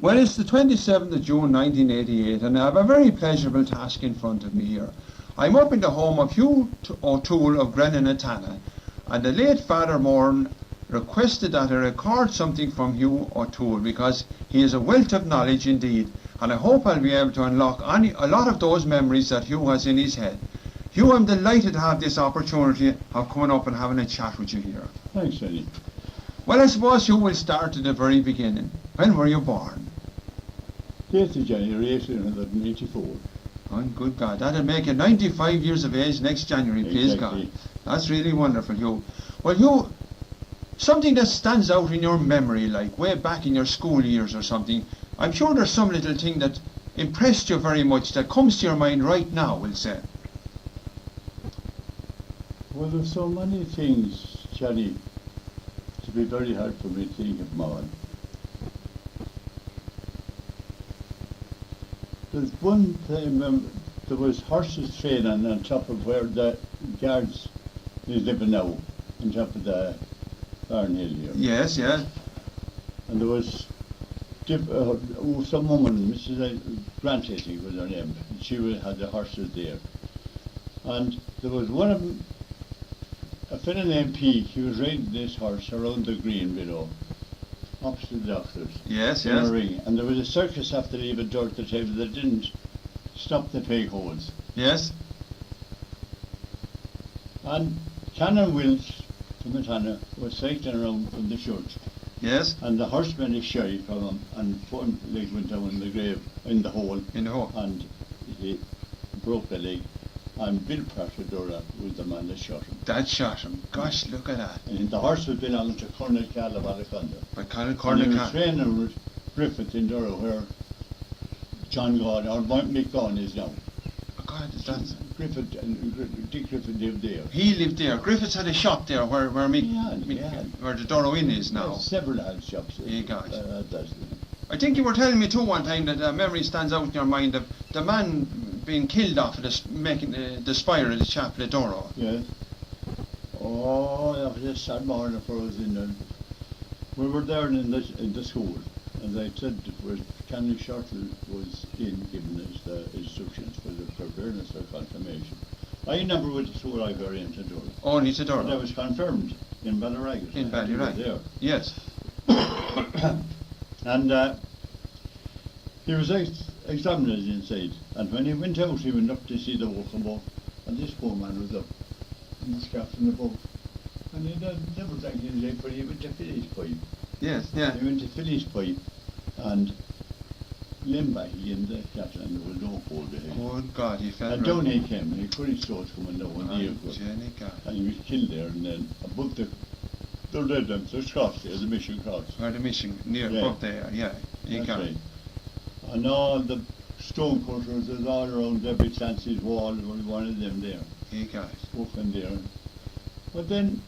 Well, it's the 27th of June 1988, and I have a very pleasurable task in front of me here. I'm up in the home of Hugh O'Toole of Grenanatana, and the late Father Moran requested that I record something from Hugh O'Toole because he is a wealth of knowledge indeed, and I hope I'll be able to unlock a lot of those memories that Hugh has in his head. Hugh, I'm delighted to have this opportunity of coming up and having a chat with you here. Thanks, Eddie. Well, I suppose Hugh will start at the very beginning. When were you born? 8th of January 1884. Oh, good God, that'll make you 95 years of age next January, please Exactly. God. That's really wonderful, Hugh. Well, Hugh, something that stands out in your memory, like way back in your school years or something, I'm sure there's some little thing that impressed you very much that comes to your mind right now, we'll say. Well, there's so many things, Johnny, to be very hard for me to think of them all. There's one time there was horses training on top of where the guards is living now, on top of the Barn Hill here. Yes, yeah. And there was some woman, Mrs. Grant, I think was her name, and she had the horses there. And there was one of them, a fellow named P, he was riding this horse around the green below, opposite the doctors. Yes, in yes. a ring. And there was a circus after they even door at the table that didn't stop the peg holes. Yes. And Canon Wills from the Tanner was cycling around from the church. Yes. And the horseman is shy from him, and one leg went down in the grave, in the hole. In the hole. And he broke the leg. And Bill Pratadora was the man that shot him. That shot him. Gosh, look at that. And the horse was belonging to Colonel Cal of Alexander. By Colonel And he was Cal. training with Griffith in Durrow, where John Gawn, or Mick Gawn is now. Oh, God, that's... Griffith, and Dick Griffith lived there. He lived there. Griffiths had a shop there where He had. where the Durrow Inn is now. Several had shops. Yeah, gosh. That's I think you were telling me too one time that a memory stands out in your mind of the man being killed off of making the spire of the chapel at Durrow. Yes. Oh, that was a sad morning for us in the... We were there in the school, and they said where Canon Shortle was giving us the instructions for the preparedness for confirmation. I never went to school, I got into Durrow. Only to Durrow. But I was confirmed in Ballyragget. In Ballyragget. There. Yes. And he was examining us inside, and when he went out, he went up to see the walk above, and this poor man was up in the scaffolding above, and he never drank his leg, but he went to fill his pipe. Yes, yeah. He went to fill his pipe, and leaned back in the scaffold, and there was no hole behind. Good God, he fell And down he came, and he put his throat coming down on the airport, Jenny God. and he was killed there, and then above the red cross there, the mission cross. Or the mission near Yeah. up there, yeah. You That's got right. it. And all the stone cutters is all around every Clancy's wall, there was one of them there, You got it. walking there. But then,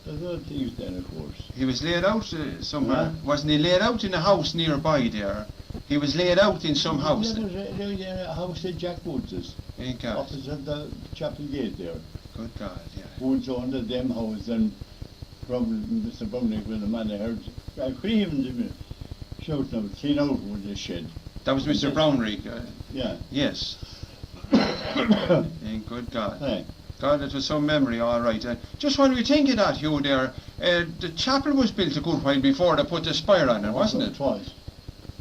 there's other things then, of course. He was laid out somewhere. Yeah. Wasn't he laid out in a house nearby there? He was laid out in some house. There was a house in Jack Woods', You got it. opposite the chapel gate there. Good God, yeah. Woods owned them house, and probably Mr. Brumley was the man I heard. I couldn't even shouting out, clean out with the shed. That was Mr. Brownrigg. Yeah. Yes. Good God. Hey. God, it was some memory, all right. Just when we think of that, Hugh, there, the chapel was built a good while before they put the spire on it, wasn't it? It was.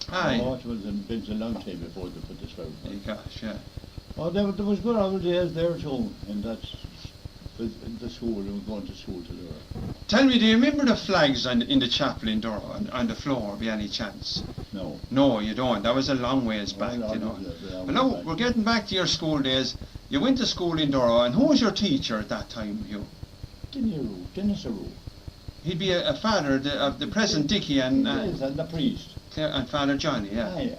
Aye. Oh, it was built a long time before they put the spire on. Hey, gosh, yeah. Oh, there was good old days there too, in the school, we were going to school to there. Tell me, do you remember the flags in the chapel in Durrow, on the floor, by any chance? No. No, you don't. That was a long ways back, Well, you know. long But now, way back. we're getting back to your school days. You went to school in Durrow, and who was your teacher at that time, Hugh? Dennis Aroo. He'd be a father of the present Dickie and Yes, and the priest. and Father Johnny, yeah. Aye,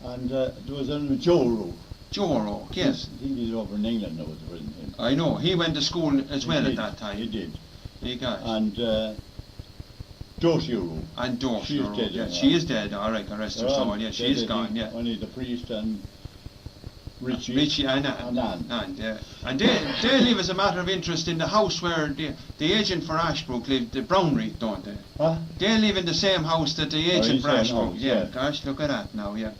and there was a Joe Aroo. Joe O'Rourke, yes. I think he's over in England now at the present time. I know. He went to school as He well did, at that time. He did. He got it. And Doty Aroo. And Dorothy She's O'Rourke, dead yeah. now. She is dead, all right, the rest of They're soul, all yeah, dead, she's gone, yeah. Only the priest and Richie and and Ann. And they live as a matter of interest in the house where the agent for Ashbrook lived, the Brownrigg, don't they? Huh? They live in the same house that the agent for Ashbrook. Yeah, gosh, look at that now, yeah.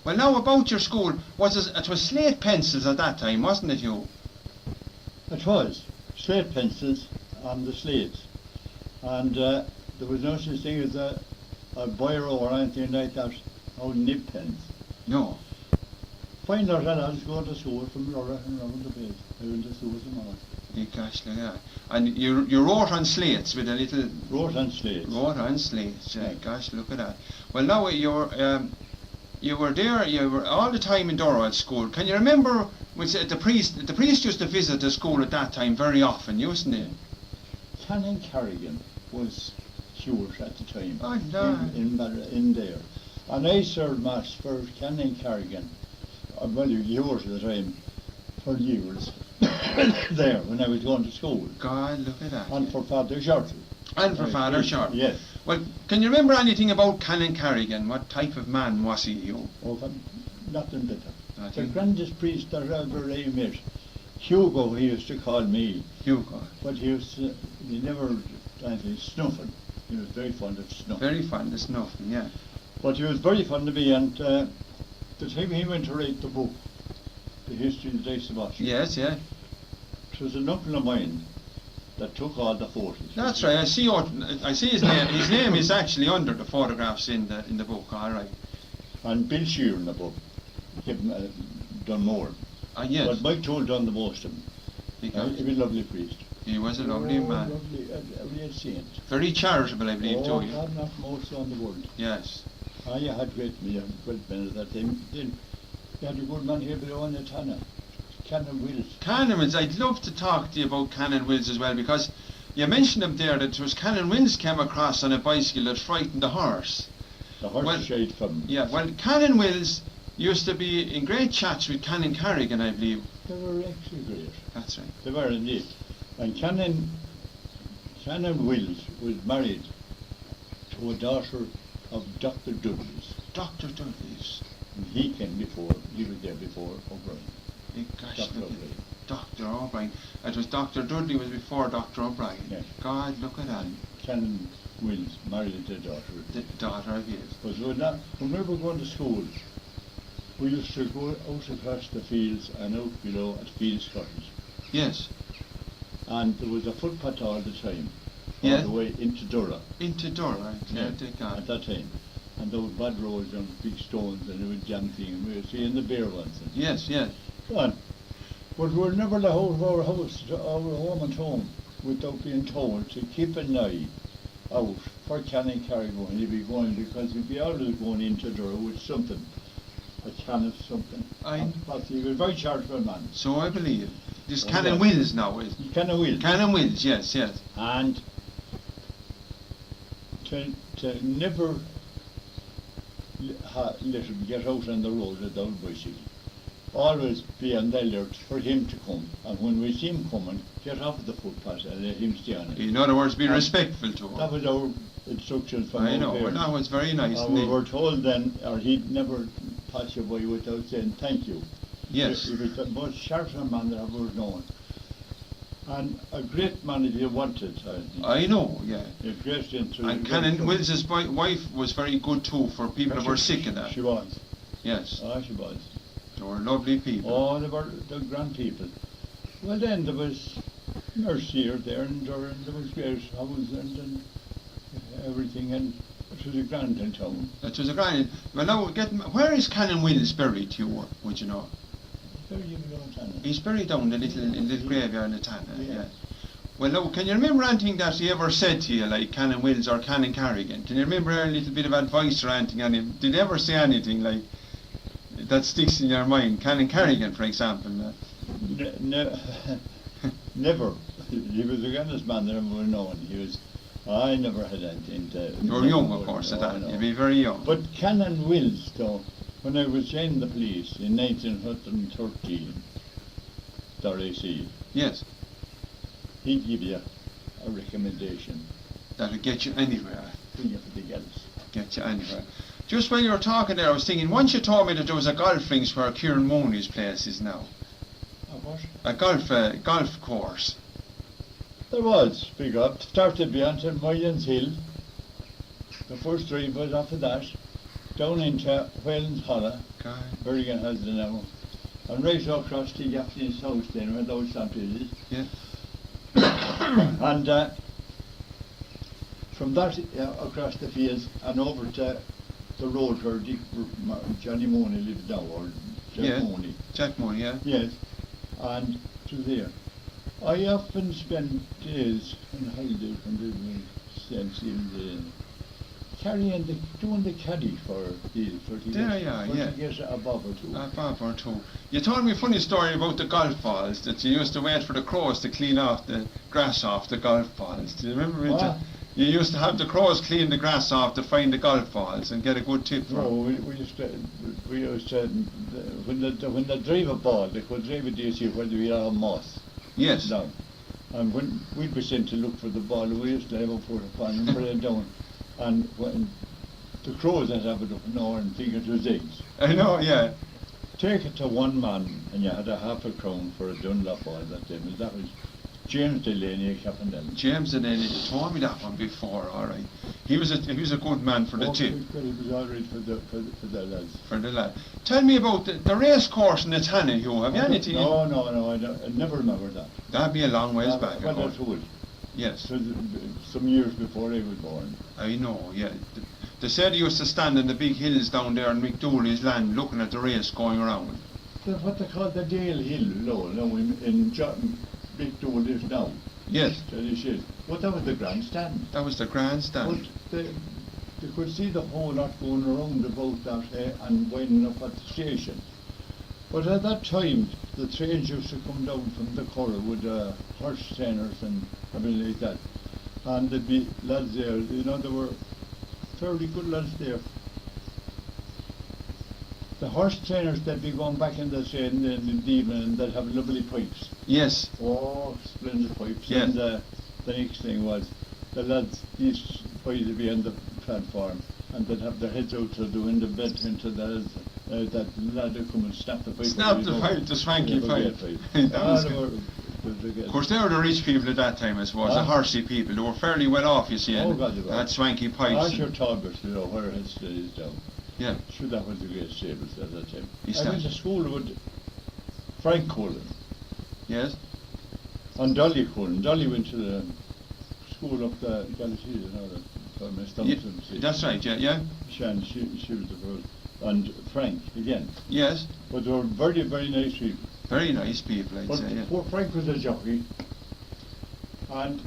Well, now about your school, it was slate pencils at that time, wasn't it, Hugh? It was slate pencils on the slates, and there was no such thing as a biro or anything like that. No nib pens. No. Find out that I was going to school from Laura and around the bed. I went to school tomorrow. Gosh, look at that. And you wrote on slates with a little... Wrote on slates. Wrote on slates, yeah. Gosh, look at that. Well, now you were there, you were all the time in Dora at school. Can you remember when the priest used to visit the school at that time very often, used he? Canon Carrigan was curate at the time. Oh, no. In there. And I served mass for Canon Carrigan. Well, yours at the time, for years, there, when I was going to school. God, look at that. And for Father Shorty. And for Father Shorty. Yes. Well, can you remember anything about Canon Carrigan? What type of man was he, Hugh? Oh, nothing better. The grandest priest that I ever met. Hugo, he used to call me. Hugo. But he never anything snuffing. He was very fond of snuffing. Very fond of snuffing, yeah. But he was very fond of me, and the time he went to write the book, The History of the Dice of Austria. Yes, yeah. It was an uncle of mine that took all the photos. That's right. I see his name. His name is actually under the photographs in the book. All right. And Bill Shear in the book, done more. Yes. But Mike Toole done the most of them. He was a lovely priest. He was a lovely man. Lovely, a real saint. Very charitable, I believe, too. Oh, God, not most on the world. Yes. You had great men at that time. Then you had a good man here below in the Tanner. Canon Wills. Canon Wills, I'd love to talk to you about Canon Wills as well, because you mentioned him there that it was Canon Wills came across on a bicycle that frightened the horse. The horse shied from him. Yeah, well, Canon Wills used to be in great chats with Canon Carrigan, I believe. They were actually great. That's right. They were indeed. And Canon Wills was married to a daughter of Dr. Dudley's. Dr. Dudley's. And he was there before O'Brien. Gosh, Dr. O'Brien. It was Dr. Dudley was before Dr. O'Brien. Yes. God, look at that. Canon Wills married the daughter. The daughter of his. But when we were going to school, we used to go out across the fields and out below at Fields Cottage. Yes. And there was a footpath all the time. Yeah. All the way into Dora. Into Dora, yeah. At that time. And there was bad roads and big stones and there was jam thing and we were seeing the bear ones. Yes, yes. Go on. But we were never let out of our house, our home and home, without being told to keep an eye out for Canon Carrigan when he'd be going, because he'd be always going into Dora with something. A can of something. But he was a very charitable man. So I believe. This Canon Wills now is. Canon Wills. Canon Wills, yes, yes. And to never let him get out on the road without bicycle. Always be on the alert for him to come. And when we see him coming, get off the footpath and let him stay on it. In other words, be respectful to him. That was our instructions from I know, well, that was very nice. And we were told then, or he'd never pass you by without saying thank you. Yes. He was the most charitable man that I've ever known. And a great man if you wanted, I think. I know, yeah. A great into and Canon Wills' wife was very good too for people who were sick and that. She was. Yes. Oh, she was. They were lovely people. Oh, they were the grand people. Well then there was nurse here there and there was great house and everything, and it was a grand in town. It was a grand. Well now, where is Canon Wills buried, Hugh, would you know? He's buried down in the little graveyard in the Tanner, yeah. Well now, can you remember anything that he ever said to you, like Canon Wills or Canon Carrigan? Can you remember a little bit of advice or anything on him? Did he ever say anything like that sticks in your mind? Canon Carrigan, for example. Never. He was the grandest man that I've ever known. I never had anything to... You were young, of course, at that. You'd be very young. But Canon Wills, though, when I was in the police in 1913, RAC, yes, he'd give you a recommendation. That'll get you anywhere. Anything else. Get you anywhere. Just when you were talking there, I was thinking, once you told me that there was a golf links where Kieran Mooney's place is now. What? A golf course. There was, big up. Started beyond St. Millions Hill. The first drive was off of that. Down into Whelan's Hollow. God. Berrigan has the now. And right across to Gaffney's house then, where those stampeded. Yeah. And from that across the fields and over to the road where Johnny Mooney lives now, or Jack Mooney. Jack Mooney, yeah. Yes, and to there. I often spend days on holiday from the carrying doing the caddy for the yeah. to get a bob or two. A bob or two. You told me a funny story about the golf balls, that you used to wait for the crows to clean off the grass off the golf balls. Do you remember it? You used to have the crows clean the grass off to find the golf balls and get a good tip for No, we used to when they drive a ball, they could drive it DC where we had moss. Yes. Down. And when we'd be sent to look for the ball, we used to have a put upon and put it down. And when the crows that have it up now and think it was eggs. I know, yeah. Take it to one man and you had a half a crown for a Dunlop ball that day. That was James Delaney of Capendale. James Delaney, you told me that one before, alright. He was a good man for the tip. He was alright for the lads. For the lad. Tell me about the race course in the Tannin, Hugh. Have you anything? No, I never remember that. That'd be a long ways back. Well, that's would. Yes. Some years before I was born. I know, yeah. They said he used to stand in the big hills down there in McDooley's land looking at the race going around. That's what they call the Dale Hill, no, in McDooley's now. Yes. But that was the grandstand. That was the grandstand. But they could see the whole lot going around about that and winding up at the station. But at that time, the trains used to come down from the Curragh with horse trainers and everything like that. And there'd be lads there, there were fairly good lads there. The horse trainers, they'd be going back in the train in the evening and they'd have lovely pipes. Yes. Oh, splendid pipes. Yeah. And the next thing was, the lads, these boys would be on the platform and they'd have their heads out to the window bed into that lad would come and snap the pipe. Snap the pipe, the swanky pipe. Of course, they were the rich people at that time, I suppose, the horsey people. They were fairly well off, you see, and they had swanky pipes. I sure Talbot, where it is down. Yeah. Sure, that was the great stables at that time. I went to school with Frank Cullen. Yes. And Dolly Cullen. Dolly went to the school up the Galatea, That's right, yeah. She was the first. And Frank, again. Yes. But they were very, very nice people. Very nice people, I'd say, yeah. Poor Frank was a jockey. And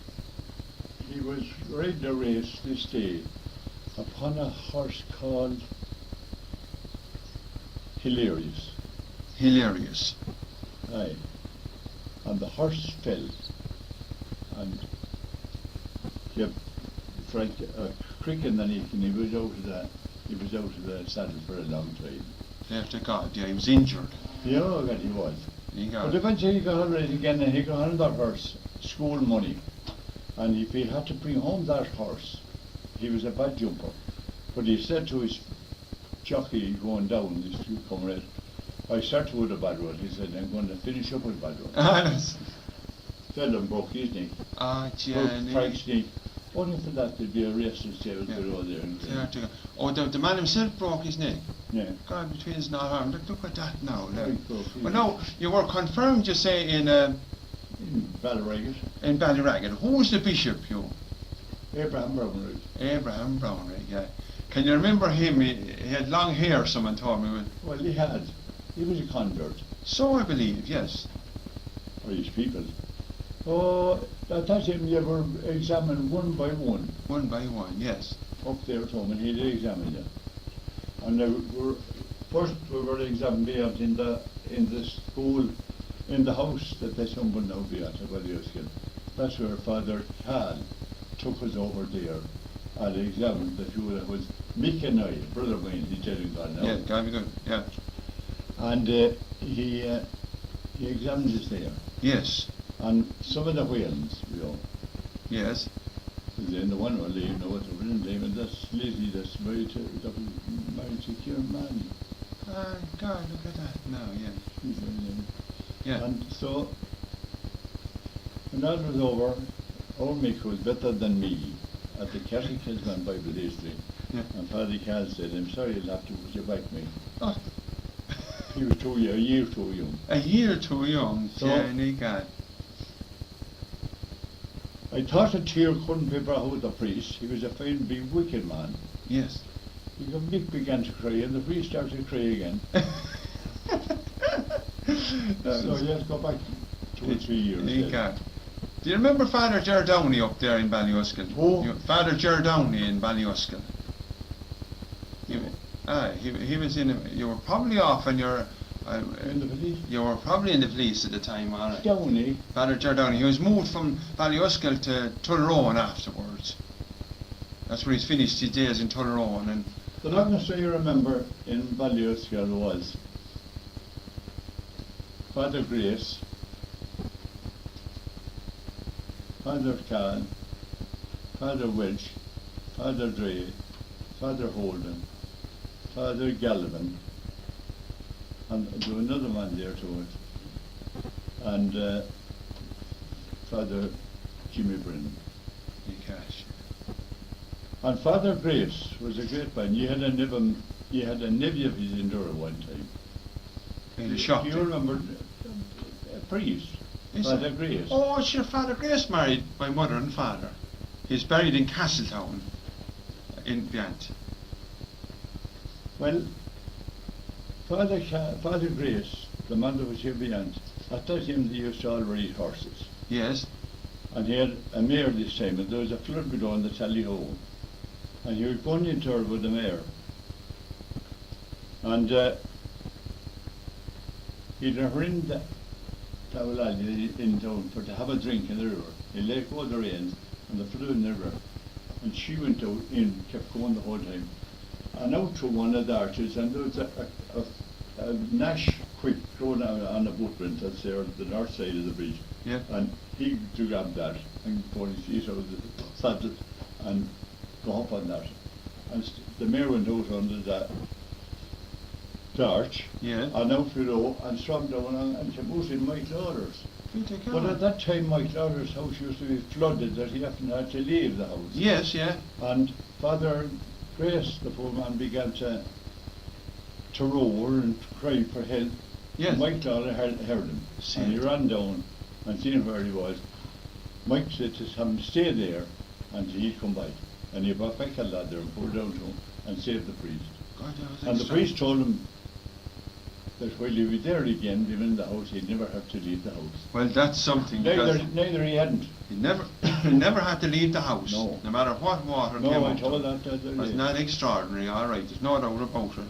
he was riding a race this day upon a horse called Hilarious. Hilarious. Aye. And the horse fell. And Frank cricking and he was out of the saddle for a long time. Left to God, yeah, he was injured. Yeah, God, he was. But It. eventually he got on it again and he got another horse, school money. And if he had to bring home that horse, he was a bad jumper. But he said to his jockey going down, this few comrade, I started with a bad one. He said, I'm going to finish up with a bad one. Fell and broke his neck. Ah, Broke Frank's neck. Only for that there'd be a race to stay with over there. Oh, the man himself broke his neck. Yeah. God, between his not arm. Look at that now. Well, now, you were confirmed, you say, in Ballyragget. In Ballyragget. Who was the bishop, you? Abraham Brownrigg. Abraham Brownrigg, yeah. Can you remember him? He had long hair, someone told me. Well, he had. He was a convert. So I believe, yes. Irish people. Oh, at that time you were examined one by one. One by one, yes. Up there at home, and he did examine you. And first we were examined beyond in the school, in the house that they someone now be at Ballyouskill. That's where Father Carl took us over there and examined the few that was Mick and I, brother mine, he's dead and gone now. Yeah, gotta be good, yeah. And he examined us there. Yes. And some of the whales, Yes. there. the one will leave, no, it's a friend leave, and that's Lizzie, that's married to Kieran Mann. Ah, God, look at that now, yeah. She's Yeah. And so, when that was over, old Mick was better than me at the Catechism Bible history. Yeah. And Paddy Cal said, I'm sorry you'll have to put your back me. Oh, He was a year too young. a year too young, So- Jenny God. I thought a tear couldn't be brought out the priest. He was a fine big wicked man. Yes. Mick began to cry and the priest started to cry again. So he had to go back 2 or 3 years. Thank then. God. Do you remember Father Ger Downey up there in Ballyouskill? Who? Father Ger Downey in Ballyouskill. He was in. You were probably off, and In the police? you were probably in the police at the time, all right. Downey. Father Ger Downey. He was moved from Ballyouskill to Tullaroan afterwards. That's where he's finished his days in Tullaroan, and The longest I remember in Ballyouskill was Father Grace, Father Khan, Father Welch, Father Dre, Father Holden, Father Gallivan, and there was another man there to it, and Father Jimmy Brennan. gosh. And Father Grace was a great man. He had a nephew of his in Dura one time. In the shop. Do you remember a priest? Is Father it? Grace. Oh, it's your Father Grace married my mother and father. He's buried in Castletown, in Bant. Well, Father Grace, the man that was here beyond, at that time they used to all ride horses. Yes. And he had a mare this time, and there was a flood below on the Tally Ho. And he was going into her with the mare. And he'd ring the Tawalali in town for to have a drink in the river. He let go the reins, and the flew in the river. And she went out in, kept going the whole time. And out to one of the arches, and there was a Nash quick thrown out on the boatman that's there at the north side of the bridge. Yeah. And he to grab that and pull his feet out of the saddle and go up on that. And the mare went out under the arch, Yeah. and out below, and swam down and she moved in Mike Lauder's. But at that time Mike Lauder's house used to be flooded that he often had to leave the house. Yes, yeah. And Father Grace, the poor man, began to roar and cry for help. Yes. Mike Lauder heard him, See and he it. ran down and seen where he was. Mike said to him, stay there until he'd come back. And he brought back a ladder and pulled down to him and saved the priest. God, that was And the extra- priest told him that while he was there again, living in the house, he'd never have to leave the house. Well, that's something. because Neither he hadn't. he never, he never had to leave the house. No. No matter what water No, came I up. told that the other Wasn't day. that extraordinary? All right, there's no doubt about it.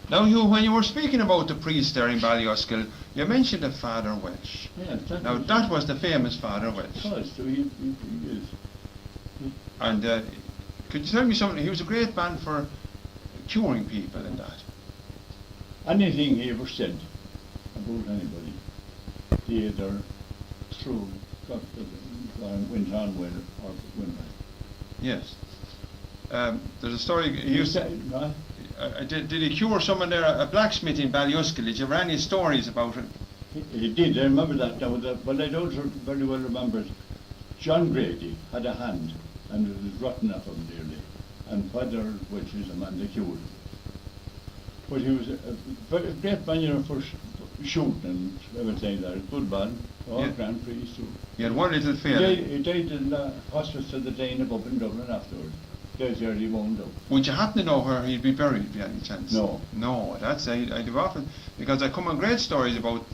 Now, when you were speaking about the priest there in Ballyouskill, you mentioned a Father Welch. Yeah, Now, that was the famous Father Welch. So he is. And could you tell me something? He was a great man for curing people and that. Anything he ever said about anybody, did or true, went on well or went bad. Yes. There's a story. He You used to, said, no? did he cure someone there, a blacksmith in Ballyouskill? Did you ever any stories about it? He did, I remember that now, but I don't very well remember it. John Grady had a hand, and it was rotten off him nearly, and Father Welch was a man that cured him. But he was a very great man, you know, for shooting and everything like that. Good man, all Yeah. grand priest too. He had one little He fail. died in the hospice of the Dane up in Dublin afterwards. Days early wound up. Would you happen to know where he'd be buried by any chance? No. No, that's I do often, because I come on great stories about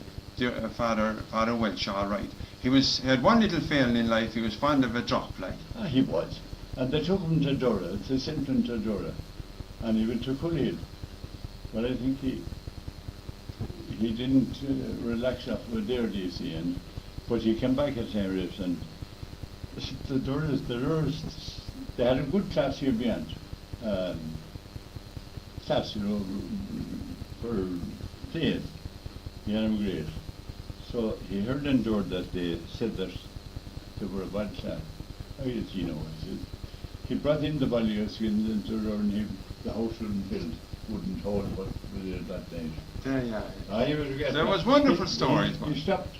Father Welch, all right. He had one little failing in life. He was fond of a drop, like. Ah, he was. And they took him to Dora, they sent him to Dora, and he went to Cullead. But I think he didn't relax after there, do you see, but he came back at areas, and the Doras, they had a good class here beyond. Class, you know, for playing. He had him great. So he heard in Dora that they said that they were a bad clan. I did, you know, he brought in the Ballyouskill into and the house wouldn't build, wouldn't hold, but we did that day. There was wonderful stories. He stopped.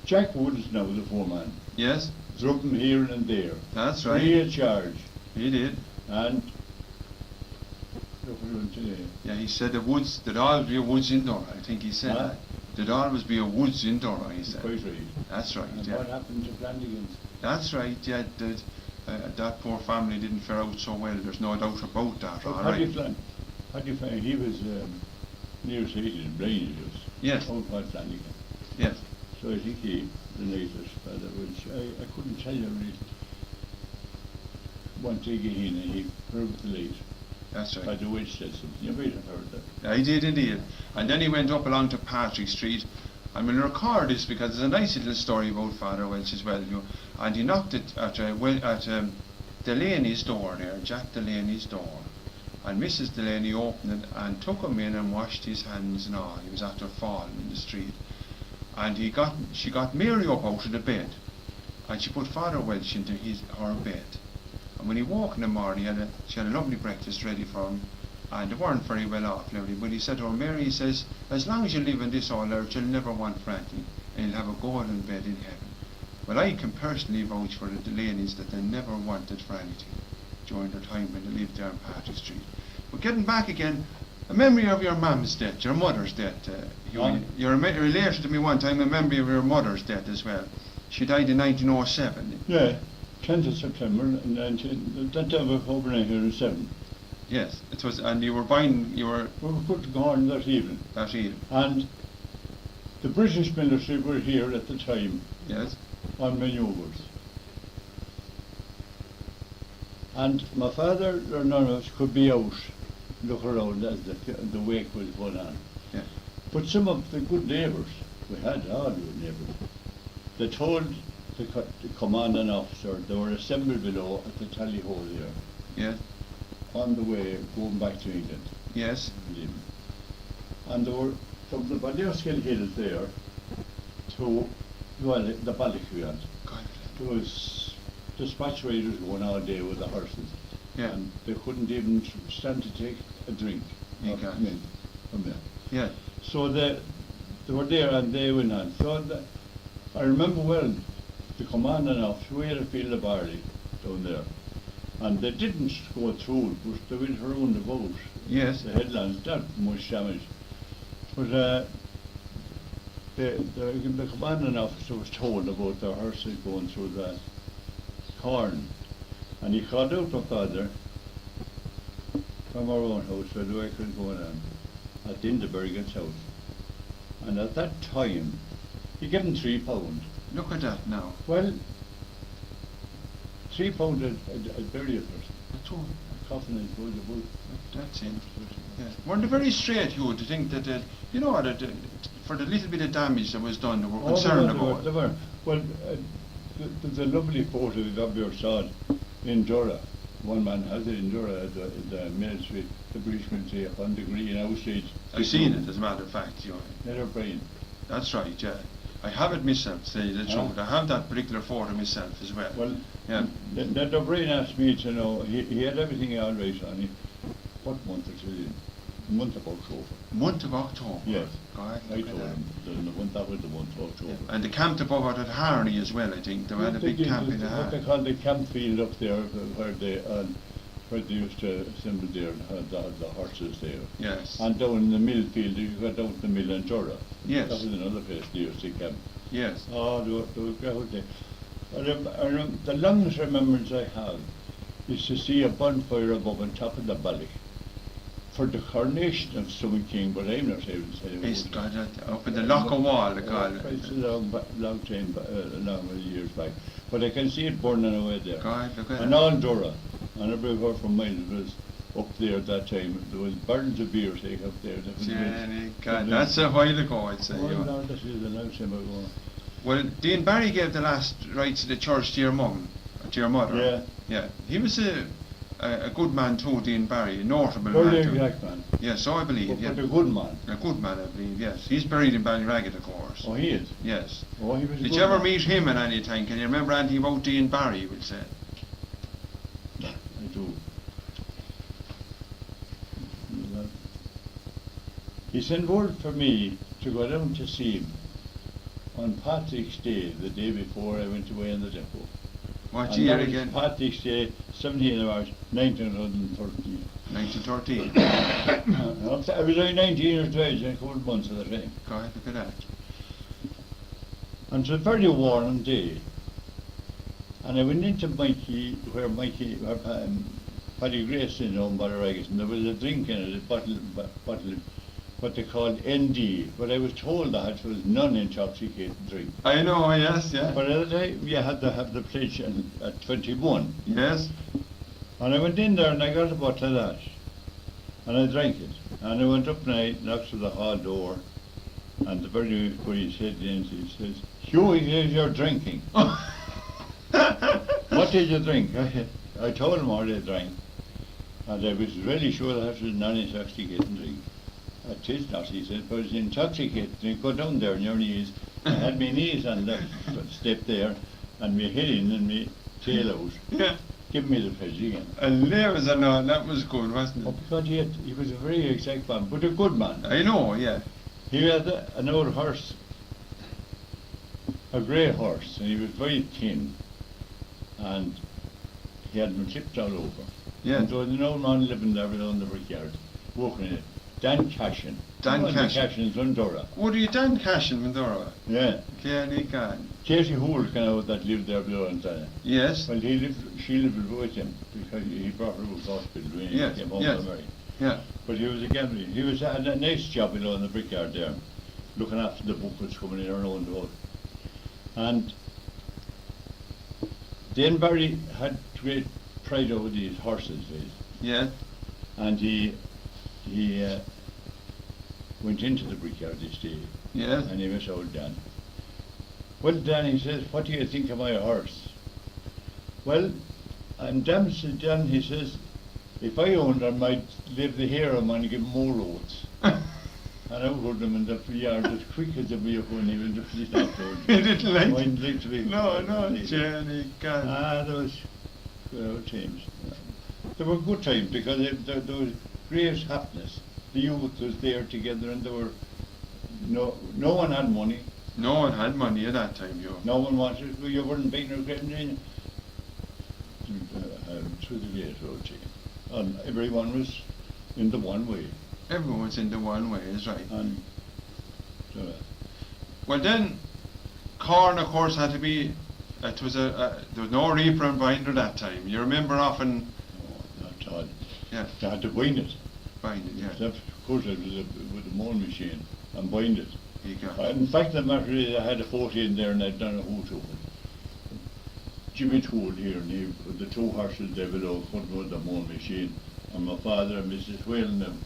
Jack Wood is now the foreman. Yes. Drove him here and there. That's right. Free of charge. He did. And look what we're doing today. Yeah, he said there'd always be a woods in Dora. I think he said that. There'd always be a woods in Dora, he said. Quite right. That's right, And yeah. what happened to Flanagan's? That's right, yeah. That poor family didn't fare out so well. There's no doubt about that, all right. How do you find he was nearsighted, blind, he was. Yes. Old Pat Flanagan. Yes. So I think he, the latest fellow, which I couldn't tell you really. One thing he proved the late. That's right. By the witch said something. You might have heard that. I did indeed. And then he went up along to Patrick Street. I'm going to record this because there's a nice little story about Father Welch as well. And he knocked at Delaney's door there, Jack Delaney's door. And Mrs. Delaney opened it and took him in and washed his hands and all. He was after falling in the street. And she got Mary up out of the bed. And she put Father Welch into her bed. And when he woke in the morning, she had a lovely breakfast ready for him. And they weren't very well off, lovely. But he said to her, Mary, he says, as long as you live in this old earth, you'll never want for anything. And you'll have a golden bed in heaven. Well, I can personally vouch for the Delaney's that they never wanted for anything during their time when they lived there on Patrick Street. But getting back again, a memory of your mum's death, your mother's death. You related to me one time a memory of your mother's death as well. She died in 1907. Yeah, 10th of September, 1907. Yes, it was, and you were buying, We were put to Corn that evening. That evening. And the British military were here at the time. Yes. On manoeuvres. And my father or none of us could be out, look around as the wake was going on. Yeah. But some of the good neighbours, we had all good neighbours, they told the commanding officer they were assembled below at the tally hole there. Yes. On the way going back to England. Yes. And they were from the Ballyouskill Hills there to the Ballyouskill. There was dispatch riders going all day with the horses. Yeah. And they couldn't even stand to take a drink from there. Yeah. So they were there and they went on. So I remember well the commanding officer, we had a field of barley down there. And they didn't go through it, but they went around the boat. Yes. The headlands, not much damage. But the commanding officer was told about the horses going through the corn. And he called out my father from our own house where the work was going on at Indebergen's house. And at that time, he gave him £3. Look at that now. Well, £3 I'd bury it first. That's all. Coffin and goes about. That's it. Yeah. Weren't they very straight, Hugh, to think that, for the little bit of damage that was done, they were concerned about They were. Well, there's a lovely photo of your son in Dora. One man has it in Dora at the military, the British military up on the green outside. I've seen it, as a matter of fact. Never brain. That's right, yeah. I have it myself, to tell you the truth. I have that particular photo myself as well. Well, yeah. The brain asked me to know, he had everything all right on him. What month is it in? Month of October. Month of October? Yes. God, I told him that was the month of October. Yeah. And they camped above out at Harney as well, I think. They had a big camp in the What they call the camp field up there, where they used to assemble there and had the horses there. Yes. And down in the mill field, you got down to the mill in Dora. Yes. That was another place they used to camp. Yes. Oh, they were great there. The longest remembrance I have is to see a bonfire above on top of the valley for the coronation of some king, but I'm not able to tell you. It's got it up in the Locker Wall, they call it. It's a long time, long years back. But I can see it burning away there. God, look at and all Dora, and everywhere from mine, it was up there at that time. There was barrels of beer taken up there. God, that's a while ago, I'd say. Oh, no, this is a long time ago. Well, Dean Barry gave the last rites of the church to your mum, to your mother. Yeah. Yeah. He was a good man too, Dean Barry, a notable Very man too. exact man. Yes, so I believe. But a good man. A good man, I believe, yes. He's buried in Ballyragget, of course. horse. Oh, he is. Yes. Oh, he was a Did good you ever man. meet him at any time? Can you remember anything about Dean Barry, we'll say? I do. He sent word for me to go down to see him on Patrick's Day, the day before I went away on the depot. What And year that was again? Patrick's Day, 17th of March, 1913. 1913. I was only 19 or 20 in a couple of months at the time. Go ahead, look at that. And it was a very warm day. And I went into where Paddy Grace in on Ballyouskill, and there was a drink in it, a bottle of what they called ND, but I was told that it was non-intoxicating drink. I know, yes, yeah. But at the time, you had to have the pledge at 21. Yes. And I went in there and I got a bottle of that. And I drank it. And I went up and I knocked to the hall door. And the very when he said in, he says, "Hugh, you're drinking." What did you drink? I told him what I drank. And I was really sure that it was non-intoxicating drink. It is not, he said, but it's intoxicating. You go down there on your knees. I had my knees on the step there, and my head in and my tail out. Yeah. Give me the pledge again. And there was that was good, wasn't Oh, it? because he was a very exact man, but a good man. I know, yeah. He had an old horse, a grey horse, and he was very thin, and he had them clipped all over. Yeah. And so there was an old man living there on the brickyard, working in it. Dan Cashin. Dan Cashin. Cashin's Lundora. What are you done cashing, Mandora? Yeah. Kenny can. Casey Hoole kind of that lived there below in Sana. Yes. Well, she lived with him because he brought her to the hospital when he Yes, came home yes. from America. Yeah. But he was a gambler. He had a nice job below in the brickyard there, looking after the buckets coming in around the boat. And Dan Barry had great pride over these horses, Yeah. and he went into the brickyard this day, Yeah. and he was old Dan. Well, Dan, he says, "What do you think of my horse?" Well, and Dan said, Dan, he says, "If I owned her, I might leave the hair on and give him more oats." And I rode him in the yard as quick as a vehicle, and he was just afterwards. He didn't like Oh, he didn't like to be. No, Jenny can. There was times. There were good times because there was great happiness. The youth was there together, and there were no one had money. No one had money at that time, Joe. No one wanted. You weren't being regretting through the great road chain. And everyone was in the one way. Everyone's in the one way, is right. And so, Well then, corn of course had to be, there was no reaper and binder that time. You remember often, not all. yeah, They had to bind it. bind it, yeah. Of course, it was with a mowing machine and bind it. You got In fact, the matter is, I had a 14 there and I'd done a whole tool. Jimmy Toole here, and he, the two horses there below couldn't run the mowing machine. And my father and Mrs. Whalen,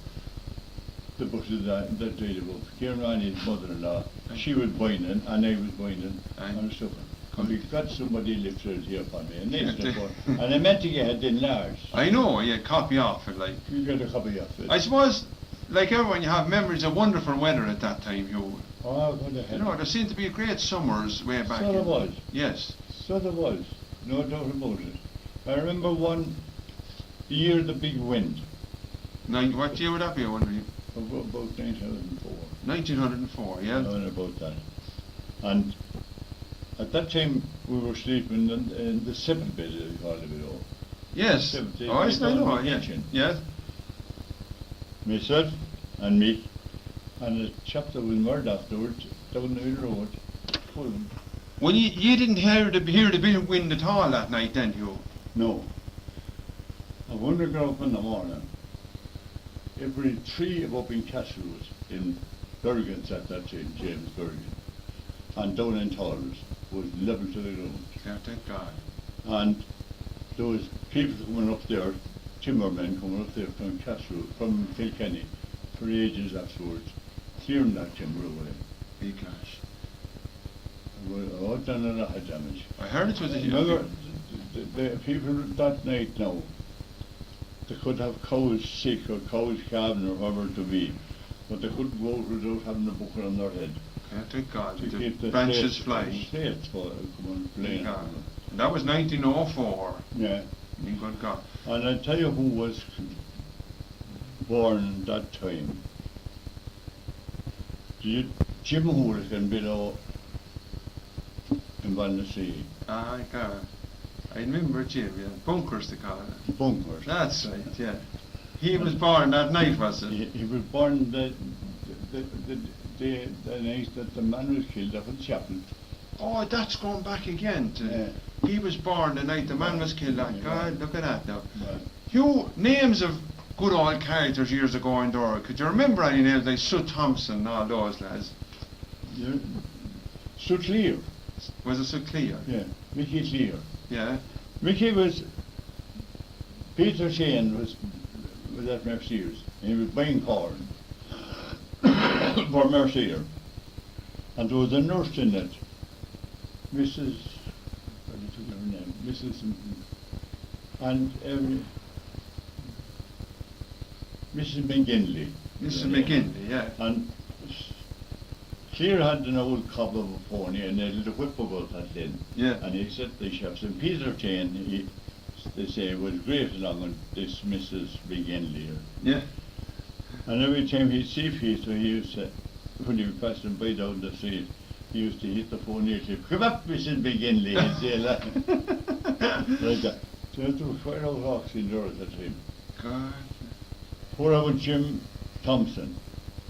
the bushes that died above. Kieran Rani, his mother-in-law, she was binding and I was binding and stuff. And we got somebody lifted it here upon me, and they stuff on. And I meant to get it enlarged. I know, yeah, copy off it, like. You got a copy of it. I suppose, like everyone, you have memories of wonderful weather at that time, Hugh. Oh, what the You hell. know, there seemed to be great summers way back. So there was. Yes. So there was. No doubt about it. I remember the year the big wind. What year would that be, I wonder? About 1904. 1904, yeah. Around about that. And at that time we were sleeping in the seventh bed, as we call it below. Yes. Seventh, Oh, yes, I know, yeah. kitchen. Yes. Myself and me and a chap that was murdered afterwards down the road. Full. Well, you didn't hear the big wind at all that night, then, Hugh? No. I wonder got up in the morning. Every tree up in Castlewood, in Bergen's at that time, James Bergen, and down in Tollers was level to the ground. Yeah, thank God. And there was people coming up there, timbermen coming up there from Castlewood, from Kilkenny, for ages afterwards, clearing that timber away. Big clash. Well, done a lot of damage. I heard it was a Remember, the people that night now, they could have cows sick or cows calving or whatever it to be, but they couldn't go out without having a bucket on their head. Yeah, thank God. to The keep the branches slates- flying. slates coming flying. God. And that was 1904. Yeah. In good God. And I tell you who was born that time. Jim Hooligan below in Ballyouskill. God. I remember Jim, yeah. Bunkers they call it. Bunkers. That's right, yeah. He was born that night, was it? He was born the night that the man was killed up in chapel. Oh, that's going back again to. Yeah. He was born the night the man was killed. Yeah. God, look at that now. Right. Hugh, names of good old characters years ago in Dora. Could you remember any names like Sue Thompson and all those lads? Yeah. So clear. Was it so clear? Yeah. Mickey Clear. Yeah. Mickey was Peter Shane was at Merciers. He was buying corn for Mercier. And there was a nurse in it, Mrs. What did you her name? Mrs. And Mrs. McGinley. Mrs. McGinley, yeah. And Clear had an old cob of a pony and a little whip about that then. Yeah. And he said to the shops, and Peter Chain, they say, was great along with this Mrs. McGinley. Yeah. And every time he'd see Peter, he used to, when he was passing by down the street, he used to hit the phone and he'd say, "Come up, Mrs. McGinley," he'd say that. Like that. So there was quite old hawks in there at the time. God. Poor old Jim Thompson.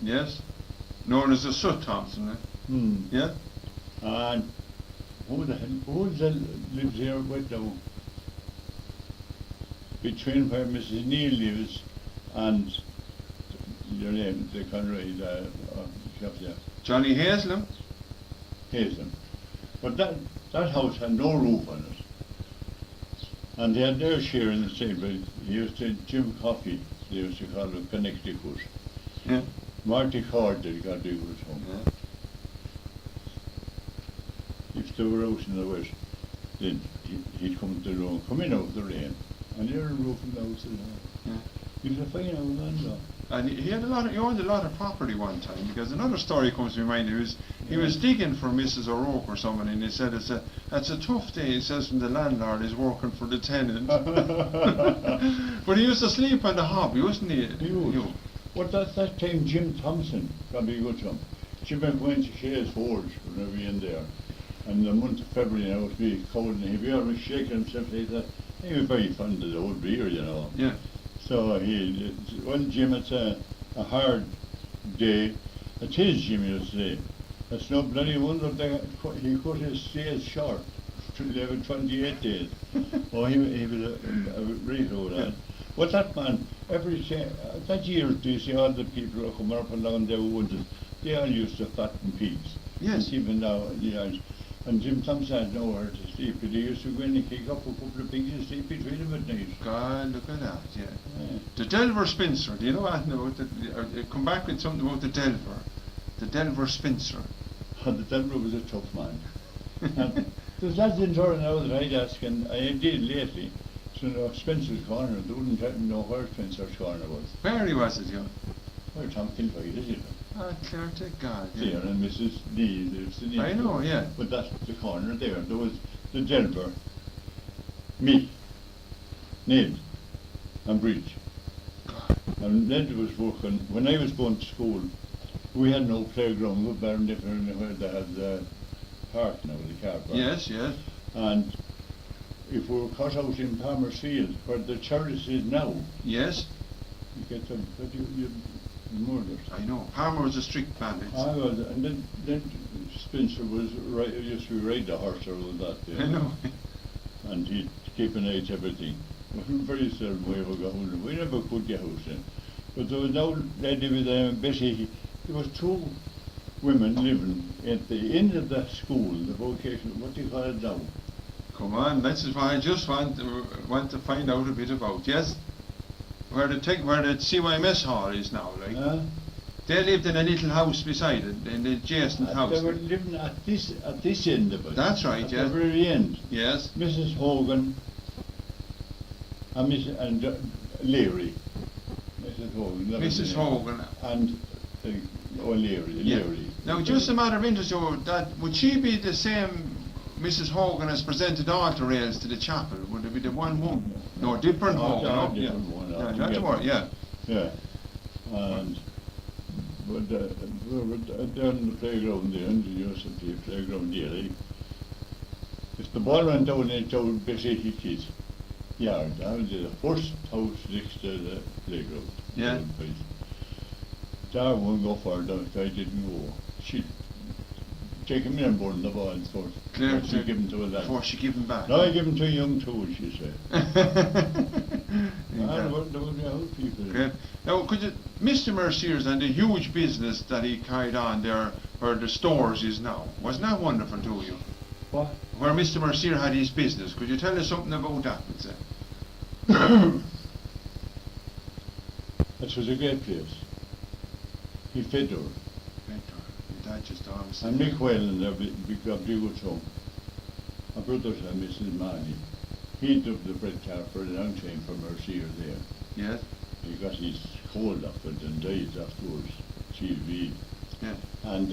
Yes. Known as the Sue Thompson, eh? Yeah. And who lives here right now? Between where Mrs. Neal lives and your name, the Conroy, shop there, Johnny Haslam. Hazen. But that house had no roof on it. And they had their share in the same, but he used to Jim Coffey, they used to call it Connecticut. Yeah. Marty Cord that got to do his home. Yeah. If they were out in the west, then he'd come to the room, come in out of the rain, and they're roofing the house and all. Yeah. He was a fine old man though. And he owned a lot of property one time, because another story comes to my mind. He was digging for Mrs. O'Rourke or someone, and he said it's a tough day. He says, when the landlord is working for the tenant. But he used to sleep on the hobby, wasn't he? He was. But that time Jim Thompson got be good to him. Jim went to Shay's Forge whenever he in there. And the month of February now it would be cold and he'd be always shaking himself like that. He was very fond of the old beer, you know. Yeah. So Jim, it's a hard day. It's his Jim, you say. It's no bloody wonder that he cut his stays short to 28 days. Oh, he was a great old lad. But that man, that year, do you see all the people who come up and down their woods, they all used to fatten pigs. Yes. And even now, and Jim Thompson had nowhere to sleep, but he used to go in and kick up a couple of pigs and sleep between them at night. God, look at that, yeah. The Delver Spinster, do you know what? No, come back with something about the Delver. The Delver Spinster. And the Delver was a tough man. And there's lads in Torre now that I'd ask, and I did lately. So Spencer's Corner, they wouldn't know where Spencer's Corner was. Where he was it, yeah? Where Tom Kilroy, is it? Ah, clear to God, yeah. There, and Mrs. Lee lives in I know, yeah. But that's the corner there. There was the Delver, me, Ned, and Bridge. God. And Ned was working, when I was going to school, we had no playground, we were different where they had the park now, the car park. Yes, yes. And if we were cut out in Palmer's Field, where the church is now, Yes, you get them, but you murders. I know. Palmer was a strict man. I was, and then Spencer was used to ride the horse or all that there. I know. And he'd keep an eye to everything. Very seldom we ever got home. We never could get house in. But there was no lady with Betty. There was two women living at the end of the school, the vocation, what do you call it now? Come on, that's what I just want to find out a bit about. Yes, where the CYMS hall is now, like. They lived in a little house beside it, in the adjacent house. They were living at this end of it. That's right, at yeah. the very end. Yes. Mrs. Hogan and Leary. Mrs. Hogan. Mrs. Hogan. And O'Leary. Yeah. Leary. Now, just a matter of interest, Joe, that would she be the same Mrs. Hogan as presented altar rails to the chapel? Would it be the one woman? No, different Hogan. No, Yeah, different one. yeah, that's the one, yeah. Yeah. And but we were down in the playground there, in the university playground there. If the ball went down into basically kids. Yeah, that was the first house next to the playground. Yeah. There won't go further, I didn't go. She'd take him in and burn the ball and so Clear, she'd give him to a lad. before she give him back. No, I give him to a young tool, she said. Yeah. And what the old people. Great. Now, could you, Mr. Mercier's and the huge business that he carried on there, where the stores is now, wasn't that wonderful to you? What? Where Mr. Mercier had his business, could you tell us something about that? Would say? That was a great place. He fed her. Your dad just always And said. Mick Whalen, there big good son. My brother's and Mrs. Marley. He took the bread car for a long time from Mercier there. Yes, He got his cold off it and died afterwards. TV. yeah. And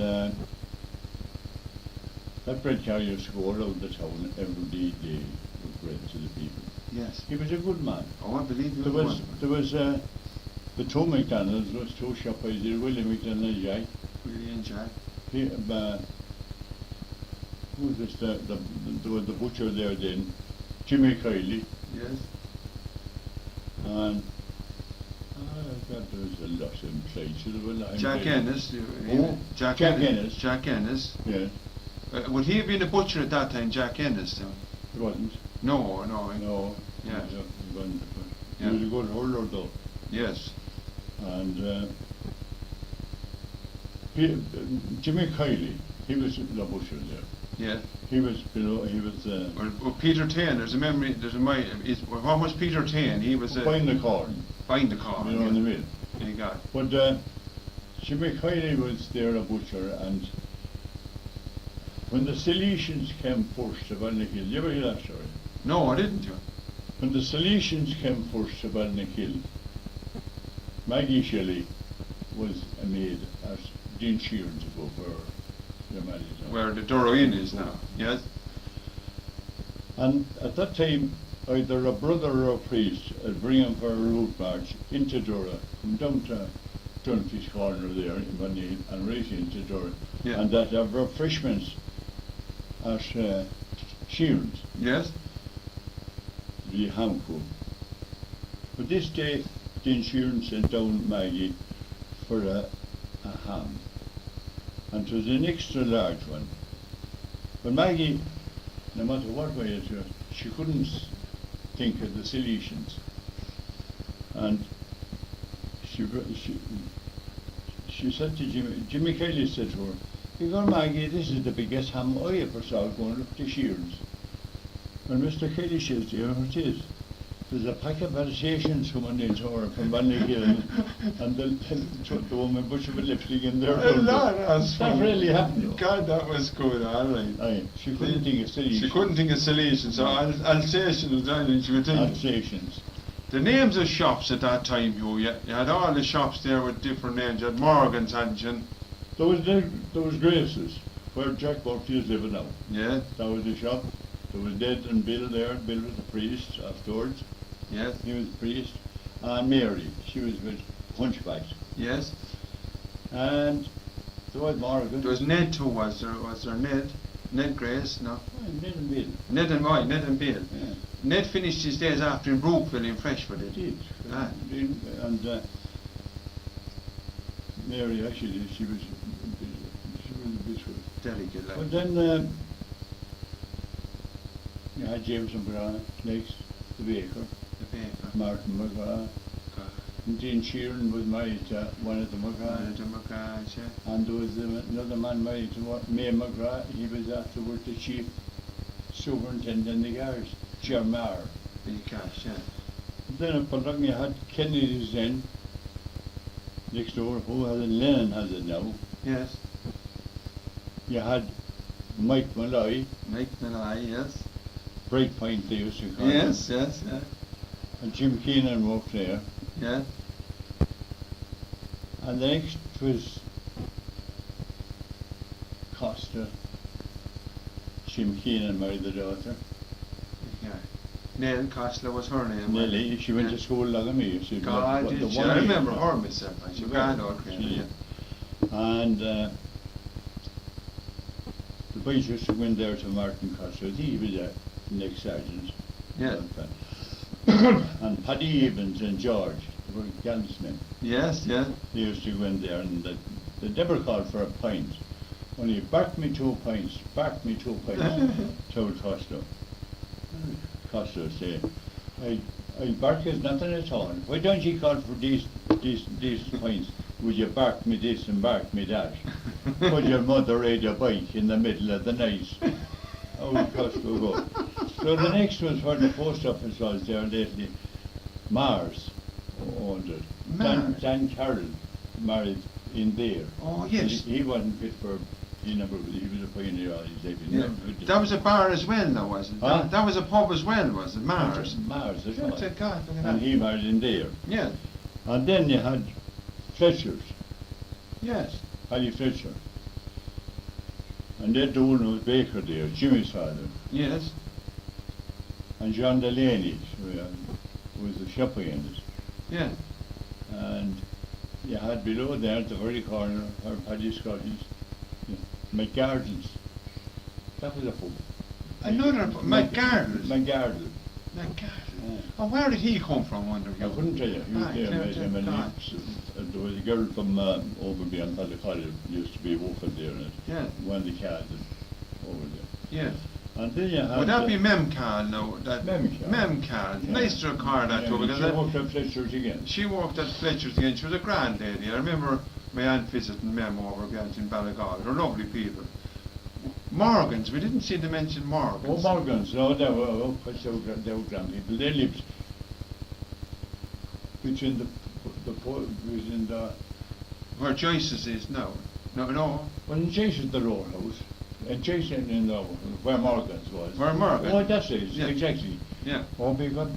that bread car used to go around the town every day with bread to the people. Yes. He was a good man. Oh, I believe you There were was the two McDonald's, was two shops there, William McDonald, Jack. Willie and Jack. He, who was this, the butcher there then, Jimmy Kiley, Yes. and God, there was a lot in place. There were a lot in Jack place. Ennis. Oh, Jack Ennis. Jack Ennis. Yes, Would he have been a butcher at that time, Jack Ennis? he wasn't. No. No. Yeah. He wasn't. He Yeah. was a good holder though. Yes. And Jimmy Kiley, he was the butcher there. Yeah. He was below, he was Well, Peter Taine, there's a memory, what was Peter Taine? He was buying the corn, buying the car. you know, in the mill. There you go. But Jimmy Kiley was there a butcher, and when the Silesians came first to Ballyouskill, you ever hear that story? No, I didn't. You. When the Silesians came first to Ballyouskill, Maggie Shelley was a maid at Dean Sheeran's above her, your married now. Where the Duro Inn is now. Yes. And at that time, either a brother or a priest would bring him for a route march into Dura, from down to Dunphy's Corner there in Ballyouskill and right into Dura. Yeah. And that there were refreshments at Sheeran's, Yes. the ham cook. But this day, Dean Sheeran sent down Maggie for a ham. And it was an extra large one. But Maggie, no matter what way it was, she couldn't think of the Silesians. And she said to Jimmy Kelly said to her, "You go, Maggie, this is the biggest ham I ever saw going up to Sheeran's." And Mr. Kelly says, "You know what it is? There's a pack of Alsatians coming in to her from Ballyouskill, and the woman butcher with lipstick in there." That really happened. God, that was good, alright. Aye, she couldn't think of Silesians. She couldn't think of Silesian, so Alsatian was the only thing she could think of. Alsatians. The names of shops at that time, you had all the shops there with different names. You had Morgan's, hadn't you? There was Grace's, where Jack Murphy is living now. Yeah, That was the shop. There was Dad and Bill there. Bill was the priest afterwards. yes, He was the priest. And Mary, she was with Hunchbacks. yes. And there was Morgan. There was Ned too, was there Ned? Ned Grace, no. Ned and Bill. Ned and Bill. Yeah. Ned finished his days after in Brookville in Freshford, did he? Did. Ah. And Mary actually, she was a bit with. Delicate, like. But then you had James McGrath next, the baker, The paper. Martin McGrath, and Dean Sheeran was married to one of the McGrath, yeah. and there was another man married to May McGrath. He was afterwards the chief superintendent of the guards, Jermar. Big cash, yeah. Then up along you had Kennedy's then, next door, who has it? Lennon has it now. Yes. You had Mike Malloy, Mike Malloy, yes. Breakpoint they used to call Yes, him. yes, yeah. And Jim Keenan worked there. Yeah. And the next was Jim Keenan married the daughter. Yeah. Nell Costler was her name. Nellie, she went to school like me. God, did she? I remember her myself. She was grand old yeah. And the boys used to go in there to Martin Costler. He was the next sergeant. Yeah. And Paddy Evans and George, they were galsmen. Yes, yeah. They used to go in there and they never called for a pint. Only back me 2 pints, back me 2 pints, told Costello. Costello say, I bark is nothing at all. Why don't you call for these pints? Would you bark me this and bark me that? Would your mother ride a bike in the middle of the night? How would Costello go? So the next was where the post office was there lately. Mars owned it. Dan Carroll married in there. Oh, yes. He wasn't fit for, he was a pioneer all his life. Yeah. That was a bar as well, though, was it? Huh? That was a pub as well, was it? Mars. Mars, that's God, right. God, look at And that. he married in there. Yeah. And then you had Fletcher's, Yes. Paddy Fletcher. And that one was Baker there, Jimmy's father. Yes. And John Delaney who was the shop in it. Yeah. And you had below there at the very corner, where Paddy's cottage, McGardens. That was a pub. Another McGardens. McGardens. McGardens. Oh, where did he come from, wonder you? I couldn't tell you. He was Ah, there, yeah, met him, and God. there was a girl from over beyond Paddy College, used to be working there, and Yeah. one of the cars over there. Yes. And then you had Would that be Memcal now? That Memcal. Memcal. Yeah. Nice to call that too, because she worked at Fletcher's again. she worked at Fletcher's again. She was a grand lady. I remember my aunt visiting Mem over again in Ballygall. They're lovely people. Morgans, we didn't seem to mention Morgans. Oh, Morgans, no, they were grand people. They lived between between the Where Joyce's is now. No. well, adjacent the road house, adjacent in the where Morgans was. Where Morgan? Oh, that's it, Yeah. exactly. Yeah. Oh, because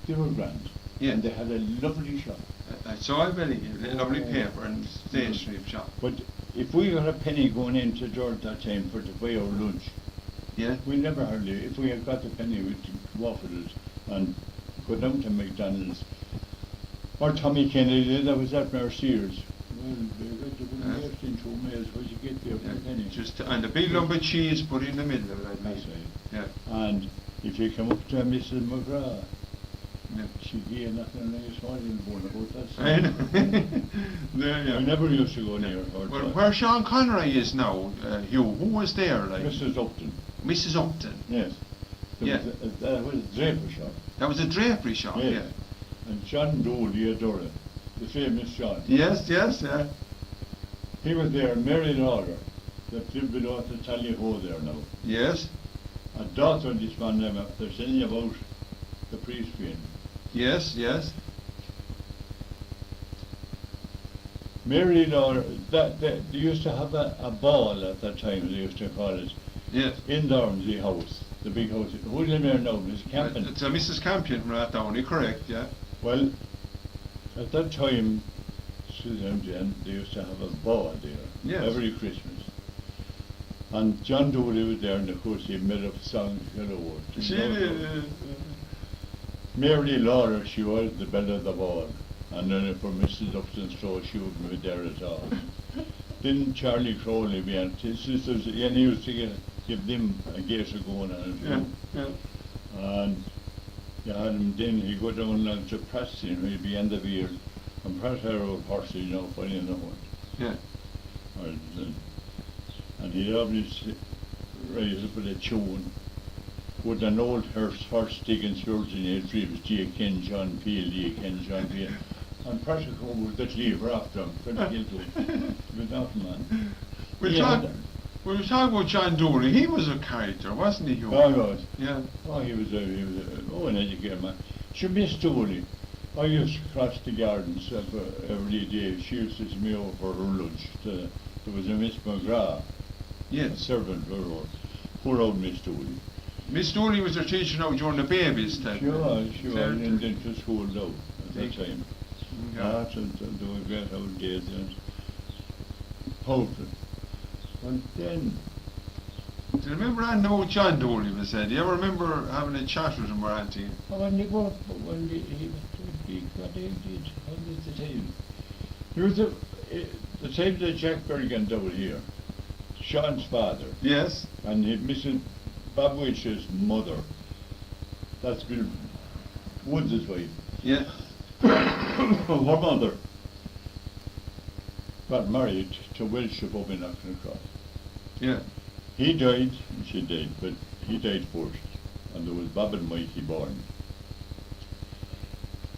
they were grand. Yeah. And they had a lovely shop. I saw a very lovely paper and stationery shop. But if we got a penny going into George that time for to buy our lunch, Yeah. we never hardly, if we had got the penny, we'd walk with it and go down to McDonald's. Or Tommy Kennedy, that was at Merciers. Well, they got the left in 2 miles, where'd you get there for a penny? Just and a big lump of cheese put in the middle of it, I That's believe. right. Yeah. And if you come up to Mrs. McGrath, Yeah. she gave nothing nice one in one about that. I know. There, yeah. We never used to go near her. Well, where Sean Conroy is now, Hugh, who was there? Like Mrs. Upton, Mrs. Upton. yes. Yeah. That was a draper shop. That was a drapery shop. Yes. Yeah. And John Dooley Adora, the famous John. Yes. Yeah. He was there, married daughter, that lived below at the Tally-Ho there now. Yes. A daughter of this man, they're telling you about the priest being. Yes. Mary daughter, they used to have a ball at that time, they used to call it, Yes. in Dormsey House, the big house. Who's in there now, Miss Campion? It's a Mrs. Campion from Rathdowney, correct? Yeah. Well, at that time, Susan Jen, they used to have a ball there Yes. every Christmas. And John Dooley was there, and of course he made up songs galore. She did. Mary Laura, she was the belle of the ball. And then for Mrs. Upton's show, she wouldn't be there at all. Then Charlie Crowley began, his sisters, and he used to give them a guess of going on it. Yeah. And you had him then, he'd go down along to Preston, he'd be end of the year, and Pratt had a horse, you know, funny enough one. Yeah. And he'd obviously raise up with a tune with an old horse digging spurs in his dreams, do you ken John Peel, do you ken John Peel? And Pratt would come with that lever after him, pretty guilty, with that man. We were talking about John Dooley. He was a character, wasn't he, Hugh? Oh, God. Yeah. Oh, he was an educated man. She missed Dooley. I used to cross the gardens every day. She used to take me over for her lunch. There was a Miss McGrath, a Yes. servant for her. Poor old Miss Dooley. Miss Dooley was her teacher now during the babies time. She was in to school though at that time. Yeah. And they were great old days and powerful. And then Do you remember I know John Dooley was said? Do you ever remember having a chat with him or anything? When he got aged, how did the time? There was the time that Jack Berrigan down here, Sean's father, Yes. and Mrs. Bob Witch's mother. That's Bill Woods' wife. Yeah. Her mother got married to Welsh above in Across. Yeah. He died, and she died, but he died first, and there was Bob and Mikey born.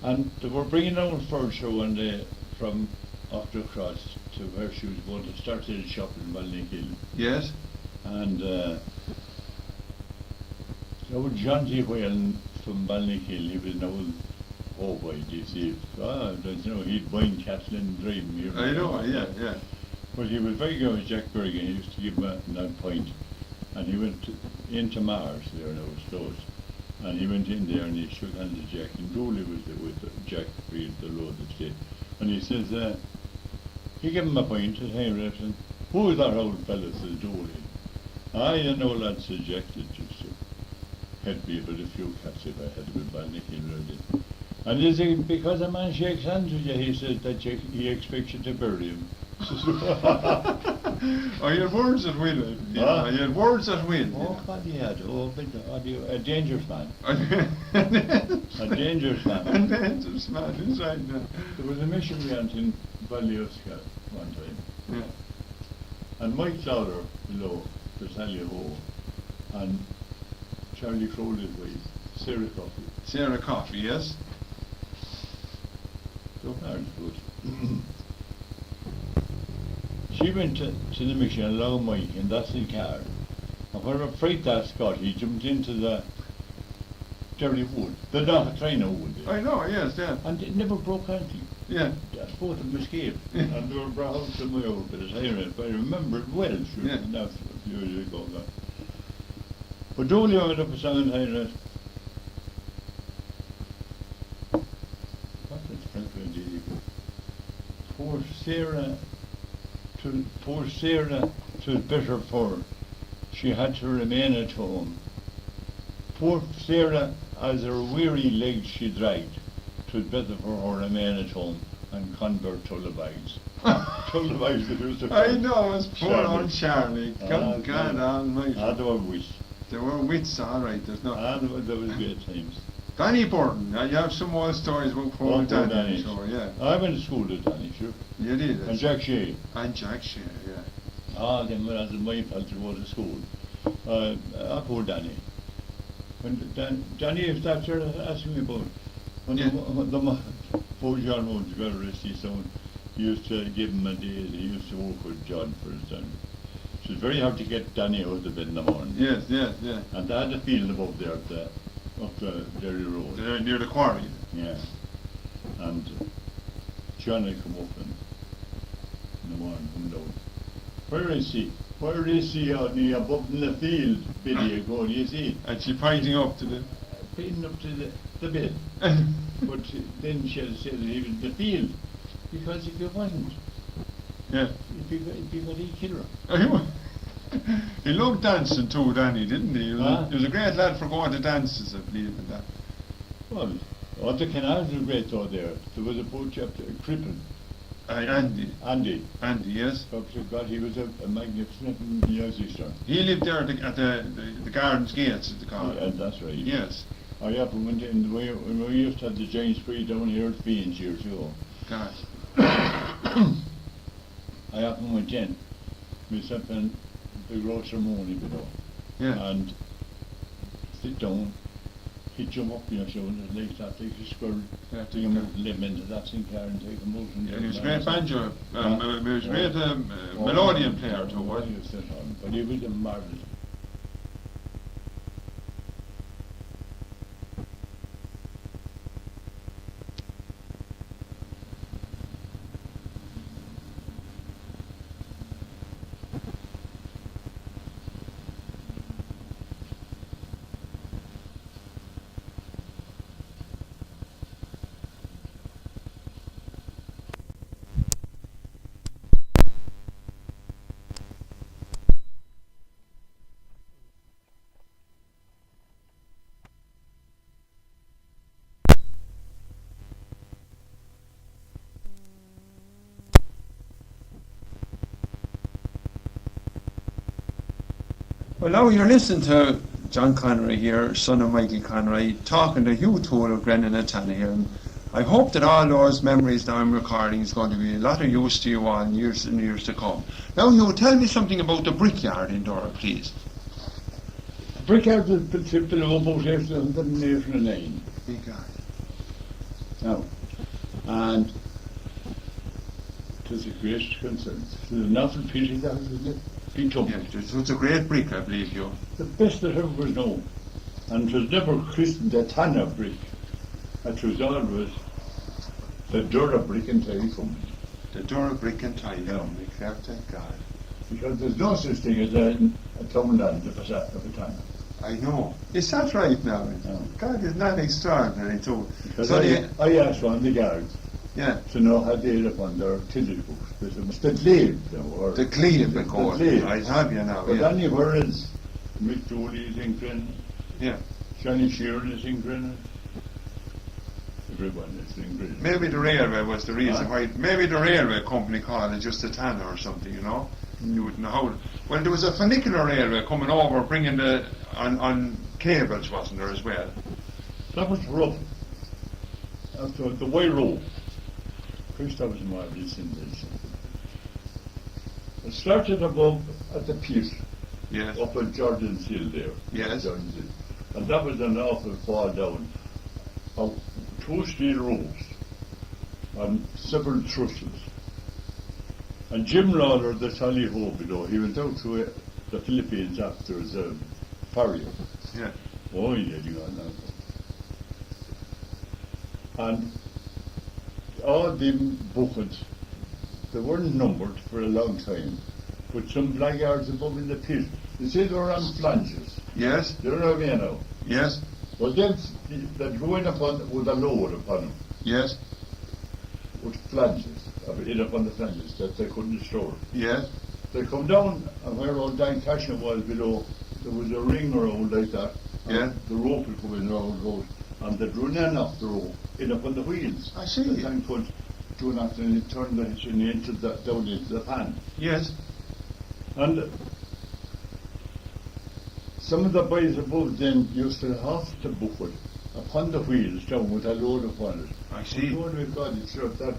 And they were bringing down furniture one day from Across to where she was going to start a shop in Ballyouskill. Yes. And old John G. Whalen from Ballyouskill, he was an old boy, you see. Don't you know, he'd wine cattle and drive him here. I know, yeah, yeah. But he was very good with Jack Berrigan. He used to give him that point. And he went into Mars there, and it was closed. And he went in there and he shook hands with Jack. And Dooley was there with Jack Reed, the Lord of State. And he says, he gave him a point at Henry, and who is that old fellow, says Dooley. You know, lad, says Jack, that just had me but a few cats if I had been Ballyouskill ready. And he said, because a man shakes hands with you, he says that he expects you to bury him. Oh, you had words that win. Yeah, you had words that win. Oh, God, he had. A dangerous man. A dangerous man. A dangerous man, is right now. There was a missionary aunt in Ballyouskill one time. Yeah. And Mike Lowder below, Natalia Ho, and Charlie Crowley's wife, Sarah Coffey. Sarah Coffey, yes. So hard good. She went to the mission along with Mike, and that's the car. And when a freight that got, he jumped into the Derry Wood, the Trainer Wood. I know, yes, yeah. And it never broke anything. Yeah. Both of them escaped. And they were brought out to my old bit of siren, but I remember it well, sure. Yeah. That's a few years ago. But Dooley went up a song in Highland. What was Franklin did? Poor Sarah, it was better for her. She had to remain at home. Poor Sarah, as her weary legs she dragged, 'twas better for her to remain at home and convert Tullabags. Tullabags that used to I know, it's poor old Charlie. God almighty. They were wits. They were wits, all right, there's no... There was great times. Danny Burton, you have some more stories about poor Danny, I'm sure, yeah. I went to school with Danny, sure. You did? And Jack Shea. And Jack Shea, yeah. Them were as my pals to go to school. Poor Danny. When Danny, if that's you're asking me about, when the poor John Woods, God rest his soul, he used to give him a day, he used to work with John for his son. It was very hard to get Danny out of bed in the morning. Yes, yes, yeah. And they had a field above there up the Derry Road. Near the quarry. Yeah. And John had come up in the morning, come down. Where is he? Where is he out there above in the field, Biddy, going, you see? And she pointing up to the... Pointing up to the bed. But then she had said that he was in the field. Because if he wasn't, yeah. If he got he'd kill her. He loved dancing too, Danny, didn't he? He was a great lad for going to dances, I believe, and that. Well, the canals were great though there. There was a poor chap, crippled. Andy. Andy, yes. God, he was a magnificent musician. He lived there at the Gardens Gates, as they call it. Yeah, that's right. Yes. I often went in, when we used to have the giant spree down here at Fiends years ago. God. I often went in, myself and the grocer Mooney below. Yeah. And sit down, he'd jump up your shoulders, legs that like a squirrel, take him out, live into that sing car and take him out. And yeah, he was a great banjo, he was a great melodian player too, wasn't he? But he was a marvellous Well, now you're listening to John Conroy here, son of Michael Conroy, talking to Hugh O'Toole of Grenanatana here. And I hope that all those memories that I'm recording is going to be a lot of use to you all in years and years to come. Now, Hugh, tell me something about the brickyard in Dora, please. Brickyard was built in about 1889. Big yard. Now, and it was a great concern. There's nothing pity that was been tough. Yeah, it was a great brick, I believe, Hugh. The best that ever was known. And it was never christened the Tanner brick. It was always the Dora brick and tile company. The Dora brick and tile company, thank God. Because there's no such thing as a townland of a Tanner. I know. Is that right now? No. God, isn't that extraordinary too? Because So I asked one of the guards yeah. to know how they look on their tillage books. It's the glebe, you know, or The glebe, of course. glebe. I have you now, But yeah. anywhere else, Mick Dooley is in Grennan, Yeah. Johnny Sheeran is in Grennan, everyone is in Grennan. Maybe the railway was the reason Huh? why. Maybe the railway company called it just a Tanner or something, you know? You wouldn't know how. Well, there was a funicular railway coming over, bringing on cables, wasn't there, as well? That was rough. After the way road. First I was involved in this. It started above at the pier, Yes. up at Jordan's Hill there. Yes. Jordan's Hill. And that was an awful fall down of 2 steel ropes and several trusses. And Jim Lawler, the tally ho below, he went out to the Philippines after as a farrier. Yeah. Oh, yeah, you got that. And all the buckets, they weren't numbered for a long time, but some blackguards above in the pit, they say they were on flanges. Yes. You know what I mean now? Yes. Well, then they'd go in upon with a load upon them, Yes. with flanges, in upon the flanges that they couldn't store. Yes. They come down, and where old Dan Cashin was below, there was a ring around like that. And Yeah. the rope would come in around the road, and they'd run in off the rope, in upon the wheels. I see. The time put doing after and it turned the hitching into the down into the pan. Yes. And some of the boys above then used to have to buckle upon the wheels down with a load upon it. I see. Oh my God, it's sure that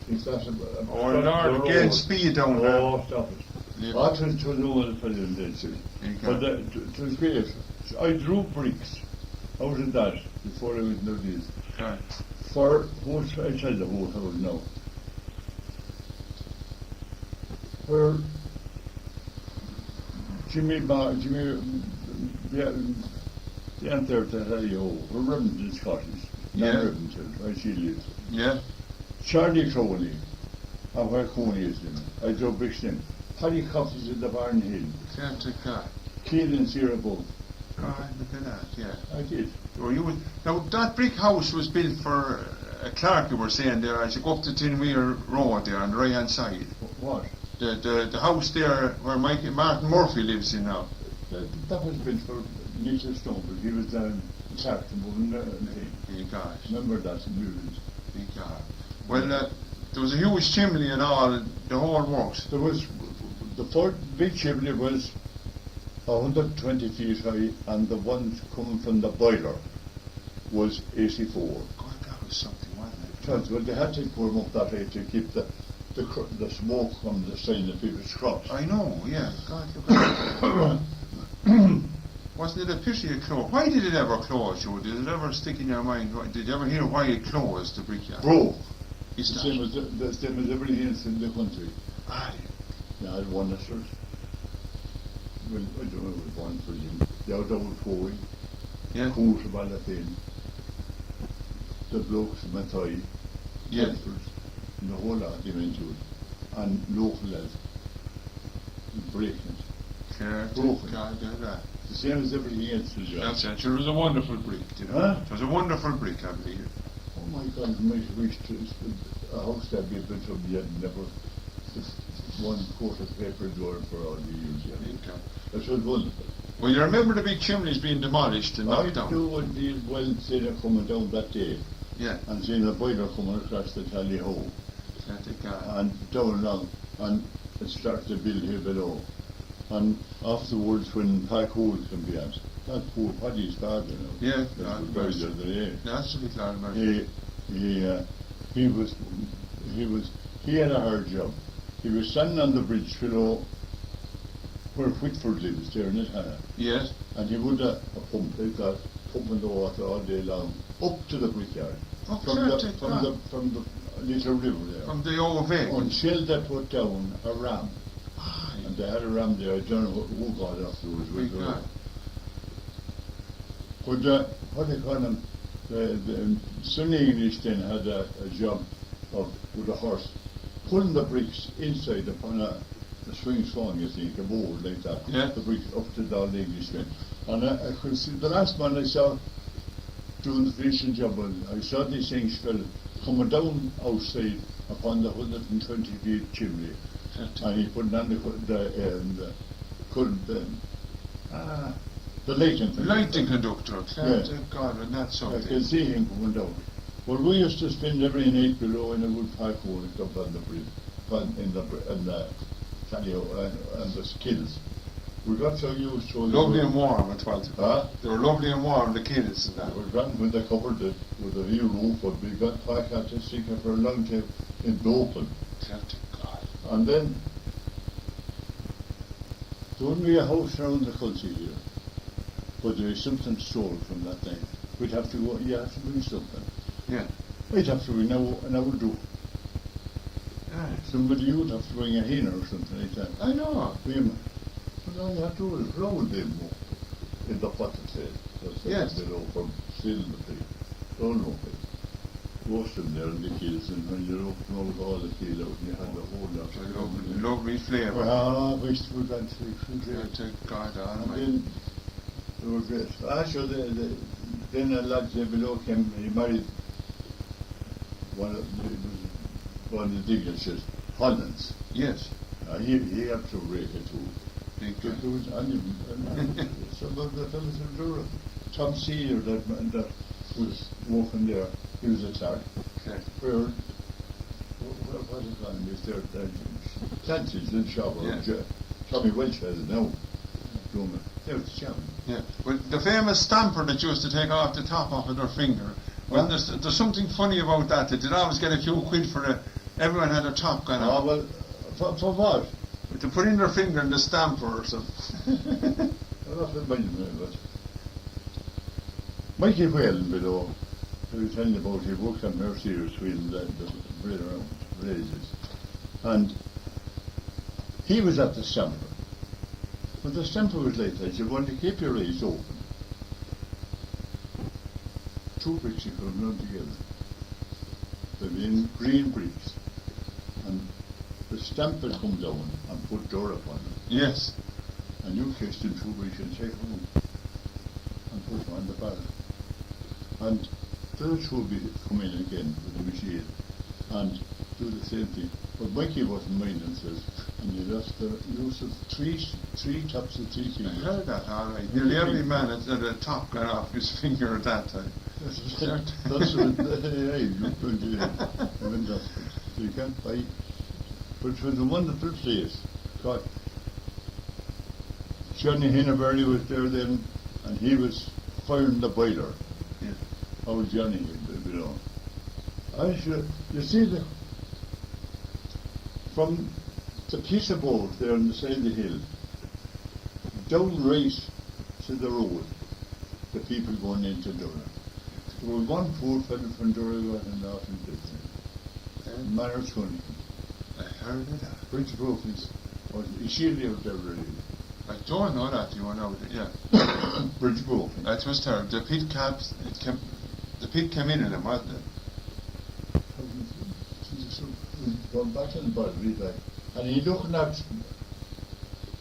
it's that Oh Lord, gain speed down there. Oh, stop it. Yeah. That was all for them, they'd say. But it was great. I drew bricks out of that before I was in these. Right. For what I tell the whole house now. Where Jimmy, the answer to Helio, her Remington's cottage, Yeah. not Remington, where she lives. Yeah. Charlie Crowley, and where Coney is in. I drove bricks in. Paddy Coffee's in the Barn Hill. Celtic car. Keelan Sierra above. God, look at that, yeah. I did. Or you would, now that brick house was built for Clark, you were saying there, as you go up the Tinweir Road there on the right hand side. What? The house there where Martin Murphy lives in now. That was built for Nicholas Snowball. He was Clark above in the Big gosh, Remember that in Newlands. big God. Well, there was a huge chimney and all, the whole works. There was, the first big chimney was 120 feet high, and the one coming from the boiler was 84. God, that was something, wasn't it? Because, well, they had to put them up that way to keep the smoke from the sign of people's crops. I know, yeah. God, look at that. Wasn't it a pity it closed? Why did it ever close, Joe? Did it ever stick in your mind? Did you ever hear why it closed, the brickyard? Broke. Is The that? same as everything else in the country. Ah, They had one that sort. Well, I don't know, it was one for them. The old Corey, yeah. Coors about that thing. The blokes, Matai, Yeah. helpers, and the whole lot came into it. And local lads, breaking it. Broken. God, yeah, that. The same as everything else was That's it. Sure, it was a wonderful brick, you know. Huh? It was a wonderful brick, I believe. Oh my God, my wish to a house that we built up yet never just one quart of paper door for all the years. Yeah. Okay. That was wonderful. Well, you remember the big chimneys being demolished and knocked I down? do indeed well see them coming down that day Yeah. and seeing the boiler coming across the tally hole Celtic, and down along and it started to build here below. And afterwards, when Pack Hole can be at, that poor Paddy's father, Yeah, that was buried the other day. Naturally, Clara He had a hard job. He was standing on the bridge below where Whitford lives there in Tana. Yes. And he would a pump like that, pumping the water all day long up to the brickyard. Oh, from the little river there. From the old vehicle. Until they put down a ram. Aye. And they had a ram there. I don't know who got it afterwards. But what they call them, the Sunny English then had a job with a horse pulling the bricks inside upon a swing swan, you think, a board like that. Yeah. The bricks up to the English then. And I could see the last man I saw doing the finishing job, I saw these things coming down outside upon the 120 feet chimney. And he put down the lighting conductor. Yeah. God, and that's I something. can see him coming down. Well, we used to spend every night below in a wood park hole up on the bridge, in the patio and the skills. We got so used to it. Lovely and warm at 12 Huh? They were lovely and warm, the kids and that. It was grand when they covered it with a new roof, but we got back at this thing for a long time in the open. God. And then there wouldn't be a house around the country here, but there is something stolen from that time. We'd have to go, you have to bring something. Yeah. I'd have to bring and I would do. Yeah. Somebody would have to bring a hen or something like that. I know. But all you have to do is roll them up in the pot of tail. Yes. Below from stealing the pig. Roll them up it. Wash them there in the keels, and when you open all the keel out and you have the whole lot. Lovely flavour. Well, I wish we got to God, and then they were great. Actually, then a lad there below came, he married one of the dignitaries, Hollands. Yes. He had to rake it too. Big There was some of the fellows in Durham. Tom Sear that was walking there, he was a tar. Okay. Where, what is on this there? Clancy's in shop. Yeah. Tommy Welch has it now. There was Jam. Yeah. Well, the famous stamper that used to take off the top off of their finger. Well, there's something funny about that. They did always get a few quid for it. Everyone had a top gone off. Well, for what? To put in their finger in the stamper or something. I'm not reminding me, but Mikey Whalen below, I was telling you about, he worked on Mercier's wheel, the bread around, raises. And he was at the stamper. But the stamper was like that, you want to keep your eyes open. Two bricks you could run together. They'd be in green bricks. And the stamper come down and put door upon them. Yes. And you kissed him 2 weeks and take home and put him on the barrel. And the two will be come in again with the machine and do the same thing. But Mikey wasn't minding, says, and he lost the use of three tops of 3 fingers. I heard that, all right. Nearly every man had a top got off his finger at that time. That's what you can't buy. But it was a wonderful place. God. Johnny Hinneberry was there then, and he was firing the boiler. Yeah. How Johnny, you know. You see, from the piece of boat there on the side of the hill, down right to the road, the people going into Durham. There was one poor fellow from Durham and off in Dixon. Manners Cunningham. I heard of that. Bridge Brokens. Is she lived there really? I don't know that, you know, yeah. Bridge Broken. That was terrible. The pit came in him, wasn't it? Gone back in the body, like. And he looking at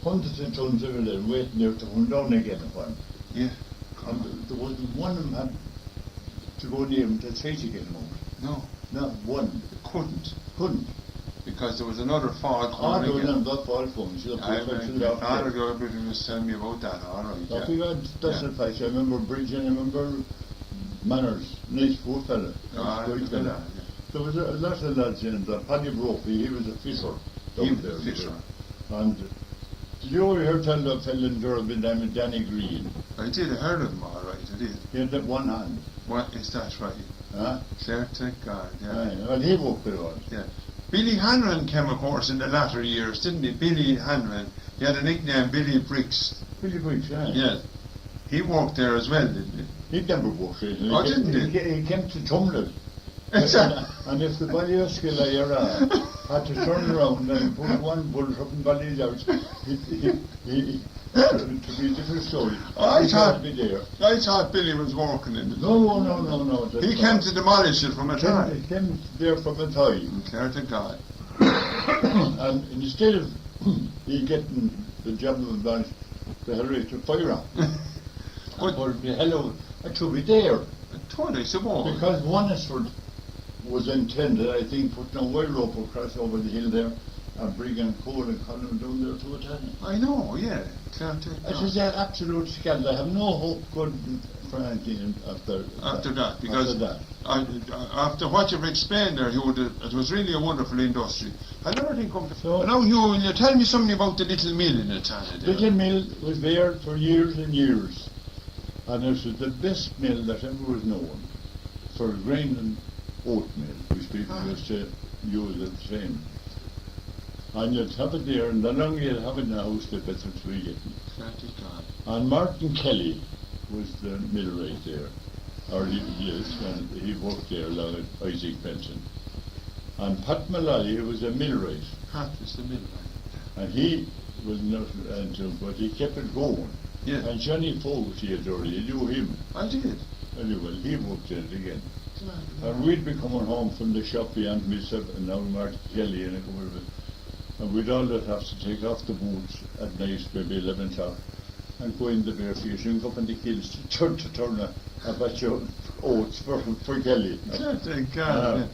hundreds of tons of it waiting there to come down again upon him. Yeah. And there wasn't one of them had to go near him to try to get him out. No. Not one. Couldn't. Because there was another fall There coming was again. another fall coming. Father Gilbert was telling me about that, all right. I think that's the fact. I remember Bridge and I remember Manners, nice poor fella. There was a lot of lads in there. Paddy Brophy, he was a fisher. He was a fisher. And You ever hear tell of a fellow in Durban named Danny Green? I did, I heard of him all right, I did. He had that one hand. What is that right? Huh? Clear to God, yeah. Aye, well, he worked with us. Yeah. Billy Hanran came, of course, in the latter years, didn't he? Billy Hanran. He had a nickname, Billy Bricks. Billy Briggs, aye. Yes. He worked there as well, didn't he? He never worked there. Oh, didn't he? He came to Tumlet. Exactly. And if the Ballyouskill era had to turn around and put one bullet up in Ballyouskill, to be a different story. I He thought- can't be there. I thought Billy was working in it. No. that's He not. came to demolish it from a He time. came there from a time. Clear to God. And instead of he getting the job of the Hillary to fire on, But hello, I should be there. totally suppose. Because Wanesford was intended, I think, putting a wire rope across over the hill there and bringing coal and column down there to Italian. I know, yeah. Clear to It God. is an absolute scandal. I have no hope good for anything after After that, because after what you've explained there, Hugh, it was really a wonderful industry. Another thing come to... So- now, Hugh, will you tell me something about the little mill in Italian? Little mill was there for years and years. And it was the best mill that ever was known for grain and oatmeal, which people used to use at the same. And you'd have it there, and the longer you'd have it in the house, the better it would get. Clear to God. And Martin Kelly was the millwright there, or he is, and he worked there along with Isaac Benson. And Pat Mullally was a millwright, Pat is the mill, right? and he was not until, but he kept it going. Yeah. And Johnny Fogarty had already knew him I did. very well. He worked in it again. Clear to God. And we'd be coming home from the shop beyond myself and now Martin Kelly and a couple of it. And we'd all have to take off the boots at night, maybe 11 o'clock, and go in the bare fields and go up in the hills to turn a batch of oats for Kelly. Clear to God.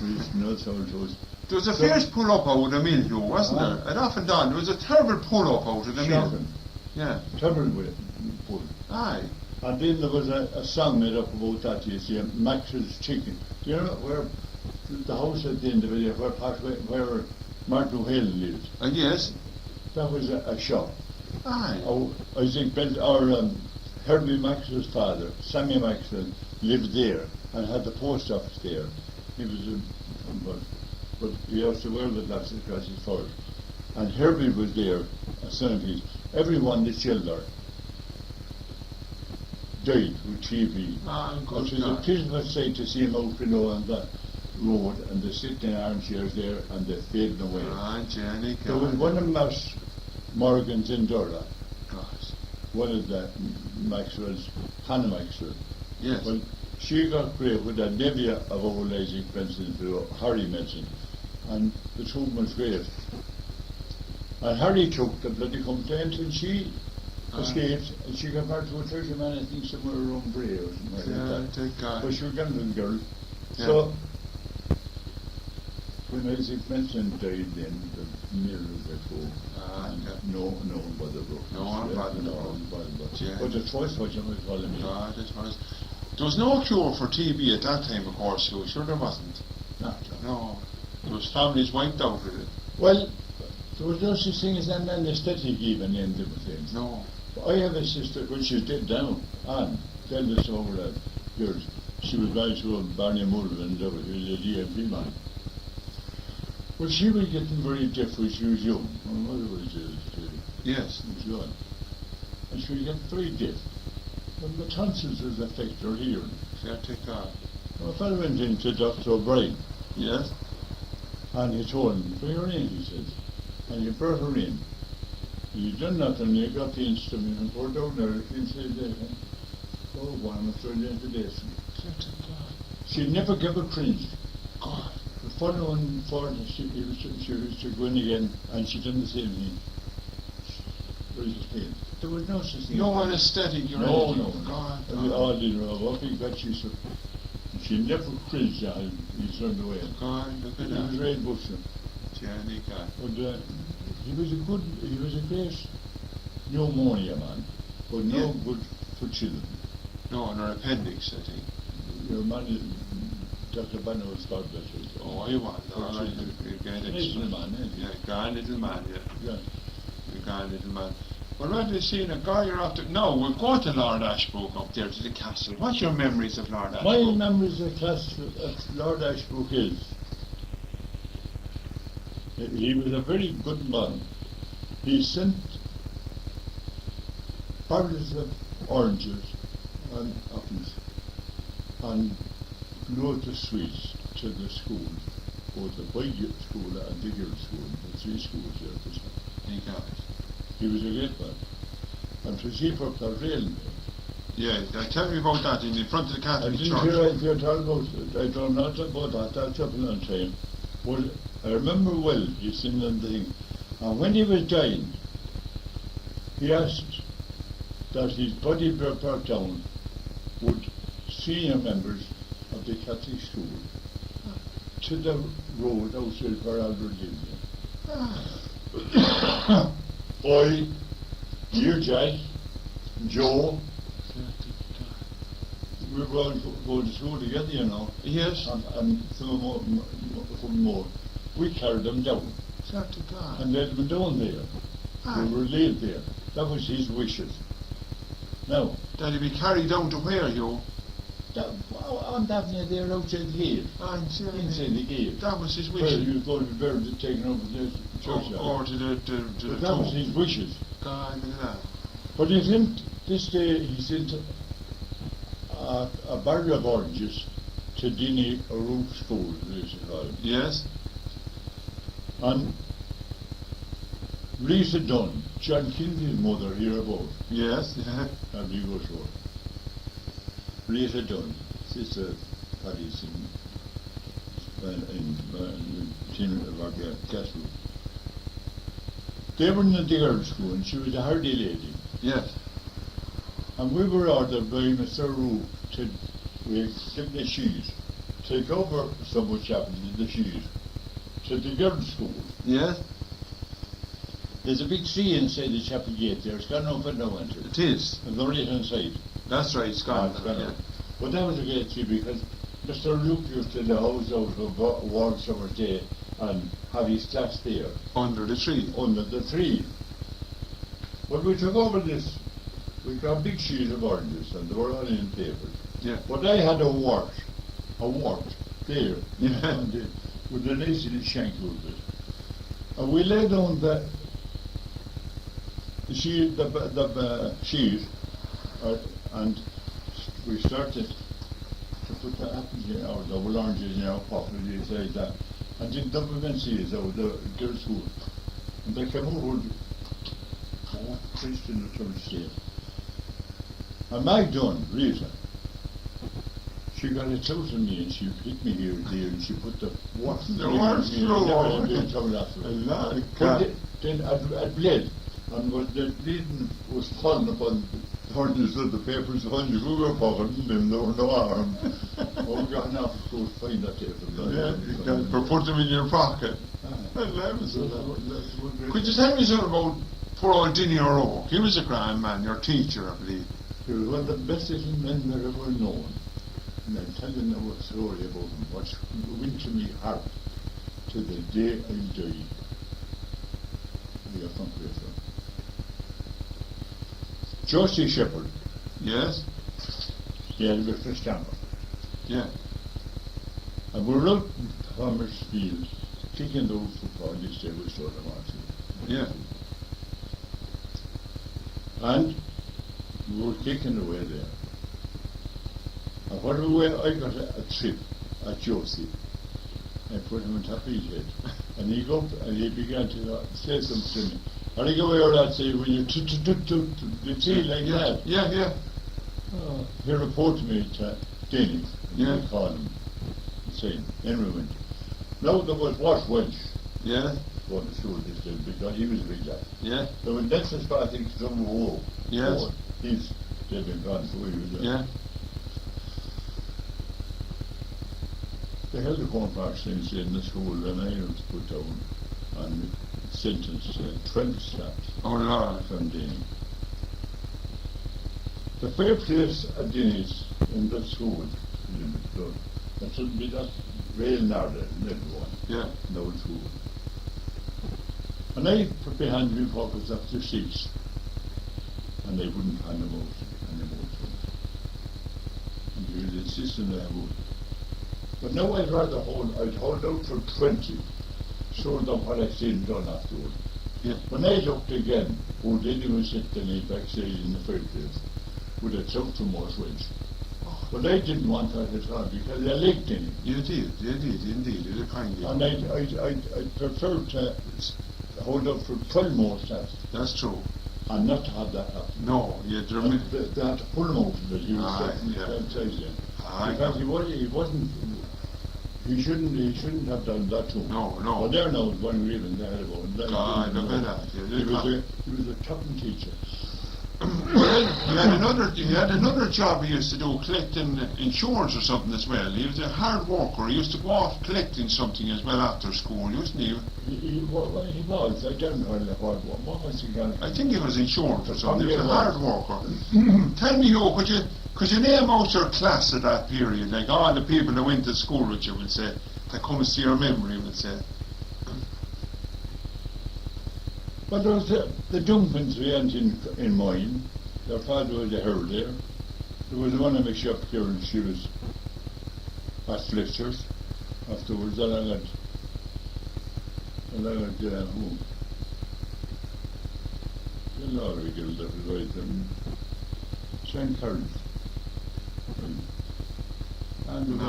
We used to know that's how it was. There was a So- fierce pull-up out of the mill, Hugh, wasn't there? And often done. There was a terrible pull-up out of the mill. Shocking. Yeah. Terrible way. Pull. Aye. And then there was a song made up about that, you see, Max's Chicken. Do you know where the house at the end of it, where Martin O'Hale lived? Yes. That was a shop. Aye. Oh, I think Herbie Maxwell's father, Sammy Maxwell, lived there and had the post office there. He was but he used to wear the glasses across his forehead. And Herbie was there, a son of his. Everyone, the children, died with TB. Ah, It good was a God. pitiful sight to see them out below on the road and they sitting in armchairs there and they're fading away. Ah, Jenny, There was one of Mass Morgan's in Durla, God. one of the Maxwell's, Hannah Maxwell. Yes. Well, she got great with a nephew of old Isaac Benson, who Harry mentioned, and the two of them was great. And Harry took the bloody complaint and she escaped and she got back to a clergyman, I think somewhere around Bray or something like Yeah, that. thank God. But she was a gambling girl. Yeah. So when Isaac Benson died then the mill was let go. Ah, And yeah. no one bothered broke. No one bothered No broke. one bothered. Yeah. But the choice was you might call him. God, it was. There was no cure for TB at that time, of course, Hugh. Sure there wasn't. No. There was families wiped out with it. Well, there was no such thing as an anaesthetic even in them things. No. I have a sister, which is dead down, Anne, tell this over the years. She was married to a Barney Mullivan, who was a DMP man. Well, she was getting very deaf when she was young. My mother was Yes. young. And she was getting very deaf. And the tonsils was affect her hearing. Clear to God. Well, a fellow went in to Dr. O'Brien, Yes. and he told him, bring her in, he said. And he brought her in. You done nothing, you got the instrument and poured down there, he said, oh, one, I threw it into this. Clear to God. She never gave a cringe. God. The following fortnight, she was to go in again, and she done the same thing. There was no such thing. No anesthetic, you're No, right. no. God. And we all didn't know what we got you so. She never cringed, he turned away. God, look at He was that. very bushel. Jenny, God. But he was a great pneumonia man, but no Yeah. good for children. No, on her appendix, I think. Your man, Dr. Banner was called that. Oh, he was. All right. children. Great Little excellent. man, eh? Yeah, grand little man, yeah. Yeah. grand little man. Well, what have you seen a guy you're after? No, we'll go to Lord Ashbrook up there to the castle. What's your memories of Lord Ashbrook? My memories of Lord Ashbrook is he was a very good man. He sent barrels of oranges and apples and loads of sweets to the schools, both the boy school and the girls school, the three schools there at the time. He got it. He was a great man. And to keep up the rail. Yeah, tell me about that in front of the I Catholic didn't Church. hear you talk about it. I don't know about that. That's up a long time. But I remember well, he seen the thing. And when he was dying, he asked that his body be brought down would senior members of the Catholic school to the road outside where Albert lived. Boy, you, Jack, Joe, we were all going to school together, you know. Yes. And some more. We carried them down Exactly God. and let them down there. Aye. We were laid there. That was his wishes. Now, That he be carried down to where, you? on that night there outside the gate. Inside the gate. That was his Where wishes. he was going to be buried and taken over to the church. Or to the But that was his wishes. God, look at that. But he sent, this day, he sent a barrel of oranges to Dinny O'Rourke School, they used to call it. Yes. And Lisa Dunn, John Kinsley's mother here above, Yes. Yeah. and we go short. Lisa Dunn, sister Paddy's in Castle. They were in the girls' school, and she was a hardy lady. Yes. And we were ordered by Mr. Rook to give the shoes, take over some which happened in the shoes, to the girls' school. Yes. There's a big sea inside the chapel gate there. It's gone up and down into it. It is. On the right hand side. That's right, Scott. It's gone Yeah. up. But that was a great sea because Mr. Luke used to the house out of one summer day and have his class there. Under the tree. Under the tree. When we took over this, we got big sheets of oranges and they were all in paper. Yeah. But I had a wart there, Yeah. and, with a nice little shank over it. And we laid down the sheet, and we started to put the apples in our double oranges in our pocket, like that, and then double seeds out of the girls' school. And they came over Christian the church there. And my Dunn, Rita, she got a close to me and she hit me here and there and she put the worst The worst through. But then I bled, and what the bleeding was falling upon the corners of the papers on the Google pocket and them, there were no arm. Oh, God, now go find that paper. Yeah, or put them in your pocket. Could you tell me something about poor old Dinny O'Rourke? He was a grand man, your teacher, I believe. He was one of the best little men I've ever known. And I'm telling you a story about him, which went to me heart to the day I die. We are from Clayton. Josie Shepherd, Yes. he had a little stammer. Yeah. And we were out in Farmer's Field, kicking those football this day we saw them on. Yeah. And we were kicking away there. And what way I got a trip at Josie. I put him on top of his head. And he got up and he began to say something to me. And he go over that say, when you you see like that. Yeah, yeah. He reported me to Denny. Yeah. They called him. Saying, then we went. Now there was Wash Welsh Yeah. going to school this day because he was a big lad. Yeah. So when that's the spot, I think some war. Yes. He's dead and gone, so he was there. Yeah. They held the corn parks things in the school and I was put down and sentenced 12 slaps Oh, Lord. from Denny. The fair place at Denny's in the school, that should be that rail narrow, little one, Yeah. no school. And I put my hand in my pockets after 6, and they wouldn't hand them out to me. And he was insisting that I would. But now I'd hold out for 20, showing them what I'd seen done afterward. Yeah. When I looked again, then he was sitting backstage in the fireplace with a choke from Morse Welsh. But I didn't want that at all because I liked him. You did, indeed. You're a kind guy. And I'd prefer to hold out for 12 more staffs. That's true. And not to have that happen. No, you They had to pull him out of it. He was because he shouldn't have done that to him. No. But they're now going real and bad about it. Look at that. He was a tough teacher. Well, he had another job he used to do, collecting insurance or something as well. He was a hard worker. He used to go off collecting something as well after school, wasn't he? He was. I don't know what was he going. I think he was insurance or something. He was a hard worker. Tell me, Hugh, could you name out your class at that period? Like all the people that went to school with you, would say, that comes to your memory, would say. But there was the Dumpins we had in mine. Their father was a herald there. There was one of my shop here, and she was at Fletcher's. Afterwards, then I got home. The lorry girl that was right in St. Carol's. And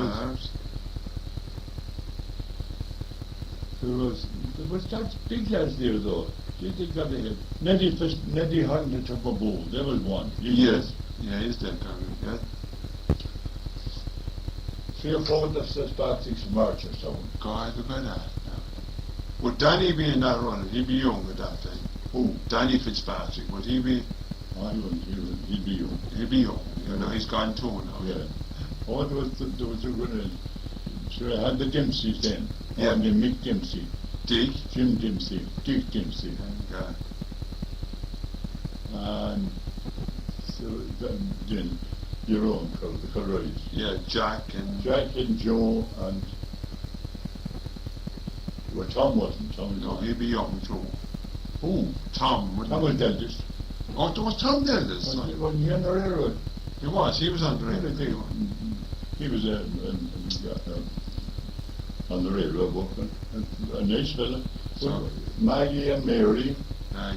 there was that big lads there though. They got ahead. Neddy hung the top of bowl. There was one. Yes. Yeah, he's dead, yeah. 3 or 4 that says back 6 March or so. God, look at that. Yeah. Would Danny be in that run? He'd be young at that time. Who? Danny Fitzpatrick. Would he be? Oh, he'd be young. He'd be young. You know, he's gone too now. Yeah. Oh, there was a good. So I had the Dempseys then. Yeah. And then Mick Dempsey. Dick? Jim Dempsey. Dick Dempsey. Okay. And so then your own the Conroys. Yeah, Jack and Joe and well, Tom wasn't. Tom no, he'd be young too. Who? Tom. Tom was eldest. Oh, it was Tom the eldest. Wasn't he on the railroad? He was. He was on the railroad. He was on the railroad working. A nice fella. So, Maggie and Mary. Yeah.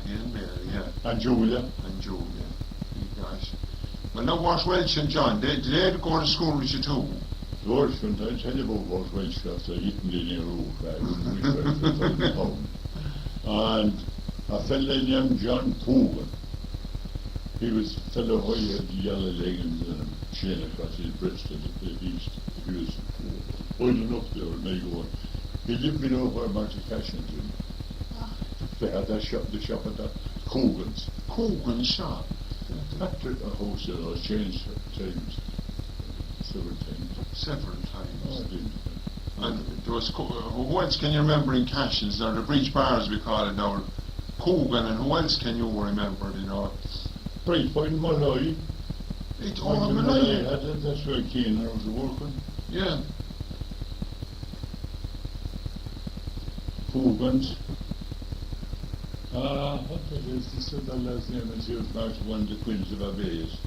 And Julia. Gosh. Well, now Wash Welch and John, did they go to school with you too? George, can I tell you about Wash Welch after eating in a roof? And a fellow named John Coogan. He was a fellow who had yellow leggings and a chain across his breast. He was holding up there and they go on. He lived below where Marty Cashington. They had the shop at that Coogan's. Coogan's shop? That a wholesaler changed times. Several times. Oh, I didn't. And there was, who else can you remember in Cashins? There, the Bridge Bars we call it now. Coogan, and who else can you remember, you know? Bright Point Malloy. Malloy. That's where Keenan was working. Yeah. Coogan's. What is this other last name? He was married to one of the Queens of Abbey's.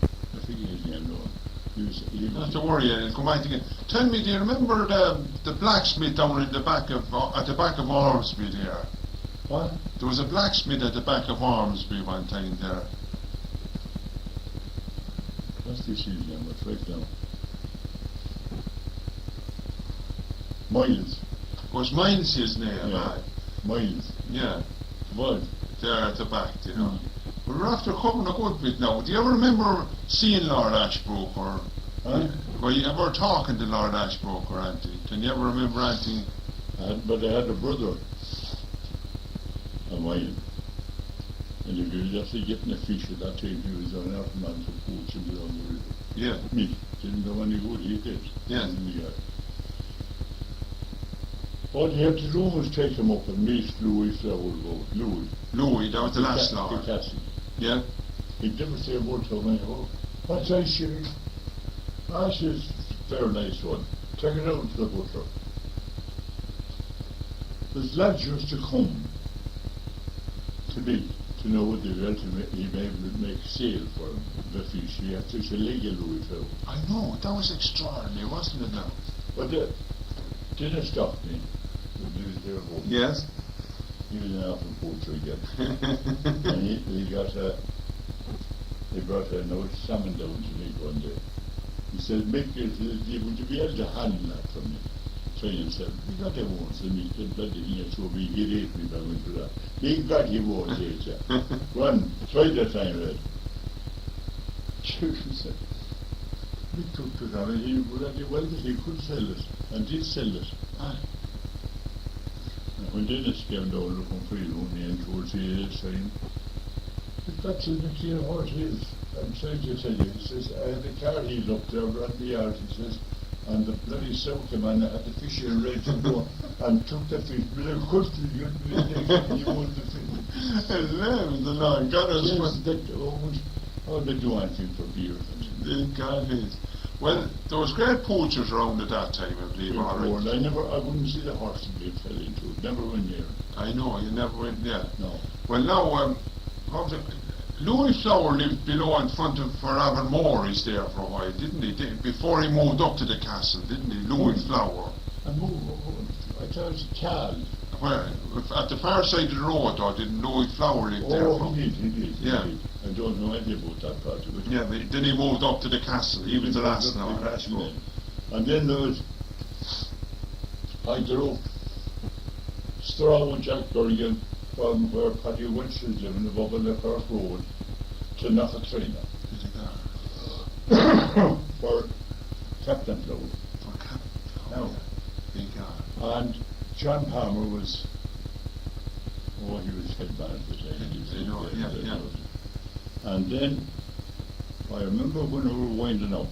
I forget his name though. Not to worry, I'll come back again. Tell me, do you remember the blacksmith down at the back of Ormsby there? What? There was a blacksmith at the back of Ormsby one time there. What's this his name? What's right now? Miles. Was Miles his name? Yeah. Miles. Yeah. What? There at the back, you know. But we're after coming a good bit now. Do you ever remember seeing Lord Ashbrook or were you ever talking to Lord Ashbrook or Auntie? Can you ever remember Auntie? But I had a brother of mine. And if he was actually getting a fish at that time, he was on our man to poach him down the river. Yeah. Me. Didn't know any good, he did. Yeah. All he had to do was take him up and meet Louis Flower. Louis, that was the last Lord. Yeah. He'd never say a word to me. Oh, what's I saying? She's a very nice one. Take it out to the butler. There's lads used to come to me to know whether he ultimately be able to make sale for the fish. He had such a legal Louis Phil. I know, that was extraordinary, wasn't it now? But didn't stop me. Yes. He was an awful poacher again. And he brought an old salmon down to me one day. He said, Mick, would you be able to handle that for me? So he said, he got it once, and he said, bloody thing, so he'd ate me if I went for that. He got he won't eat you. One, try that time, Red. He said, he took to that, and he would have well that he could sell it, and did sell it. And when Dennis came down looking for you one day and towards the age time, he got to the clear horse hills. I'm trying to tell you, he says, I had the car he's up there around the yard, he says, and the bloody sow came and had the fish in ready to go and took the fish, but of course he wanted the fish. Eleven, the Lord God us. Oh, they do anything for beer. God is. Well, there was great poachers around at that time, I believe, all right. I wouldn't see the horse being fell into it, never went near. I know, you never went there. No. Well, now, what was it? Louis Flower lived below in front of Forevermore, he's there for a while, didn't he? Before he moved up to the castle, didn't he? Louis Flower. I thought it was Charles. Well, at the far side of the road, though, didn't Louis Flower live there? Oh, he did. Yeah. I don't know anything about that part of it. Yeah, then he moved up to the castle. He was the last now. And then there was, I drove Straw and Jack Berrigan from where Paddy Welch was living above on the Cork Road to Knockathrina for Captain Flow. For Captain Flow. Now, big guy. and John Palmer was, he was head man at the time. Yeah. And then, I remember when we were winding up,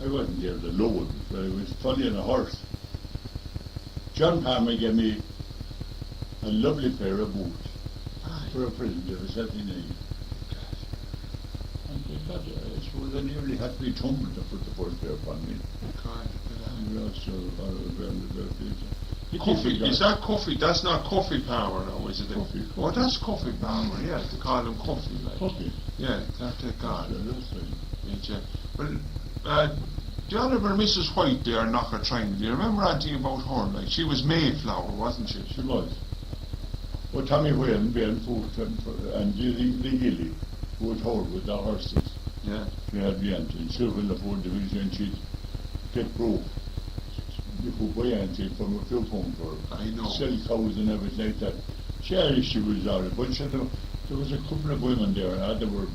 I wasn't there to load, but I was fully on a horse. John Palmer gave me a lovely pair of boots for a present of a Saturday. And they got, I suppose I nearly had to be tumbled to put the first pair upon me. Coffee, is that coffee? That's not Coffee Palmer now, is it? Coffee. Oh, that's Coffee Palmer, yeah, they call him Coffee. Like. Coffee? Yeah, that's the guy. That's right. Well, the Honourable Mrs. White there in Knockathrine, do you remember anything about her? Like, she was Mayflower, wasn't she? She was. Well, Tommy Whalen, Ben Foot, and the Gilly, who was hold with the horses. Yeah. She had the ant, and she was in the 4th Division, and she'd get broke. You could buy anything from a few pound for her. I know. Sell cows and everything like that. She was alright, but there was a couple of women there, and they were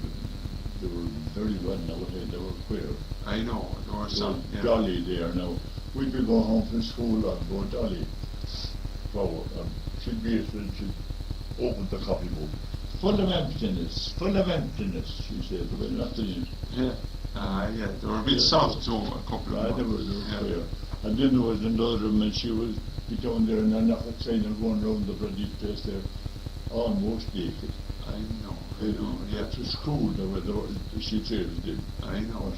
very well nowadays, they were queer. I know, there were some. Yeah. Dolly there now. We'd be going home from school, I'd go Dolly. Flower, and she'd be she'd open the copy book. Full of emptiness, she said. There was nothing in it. Yeah. Yeah, they were a bit soft, so a couple of They were yeah. queer. And then there was another woman, she would be down there and I'm not saying and going round the bloody place there, almost naked. I know, yeah. It was cool, she traded them. I know.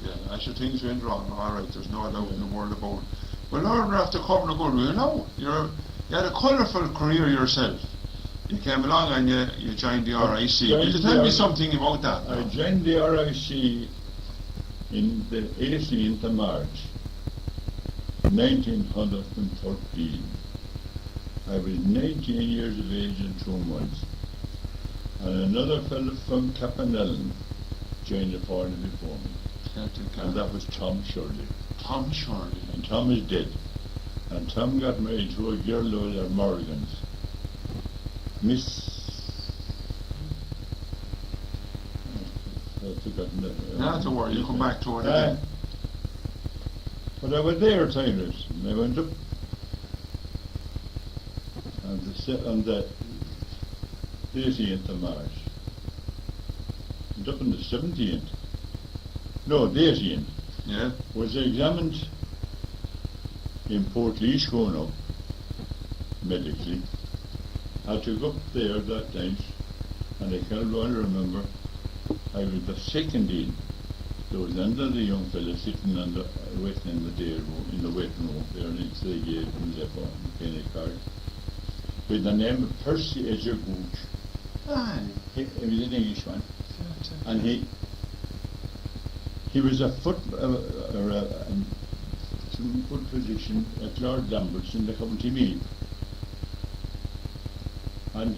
Yeah, I should things went wrong, alright, there's no doubt in the world about it. Well, Lord, after covering a good you know, you had a colourful career yourself. You came along and you joined the RIC. Will you tell me something about that? I joined the RIC in the 18th of March, 1913. I was 19 years of age and 2 months. And another fellow from Capannellan joined the party before me. And that was Tom Shirley. Tom Shirley. And Tom is dead. And Tom got married to a girl over at Morgan's. I've forgotten that. Not to worry, you come back to it again. But I was there, Tyrus, and I went up on the 18th of March. And up on the 17th. No, the 18th. Yeah. Was examined in Port going up medically. I took up there that night, and I can't well remember, I was the second in There was another young fella sitting on the waiting in the day room, in the waiting room there next to the gate in Zeppo, Kenny Card, with the name of Percy Edger Gooch. He was an Englishman, and he was a foot or some good position at Lord Lambert's in the County Meath, and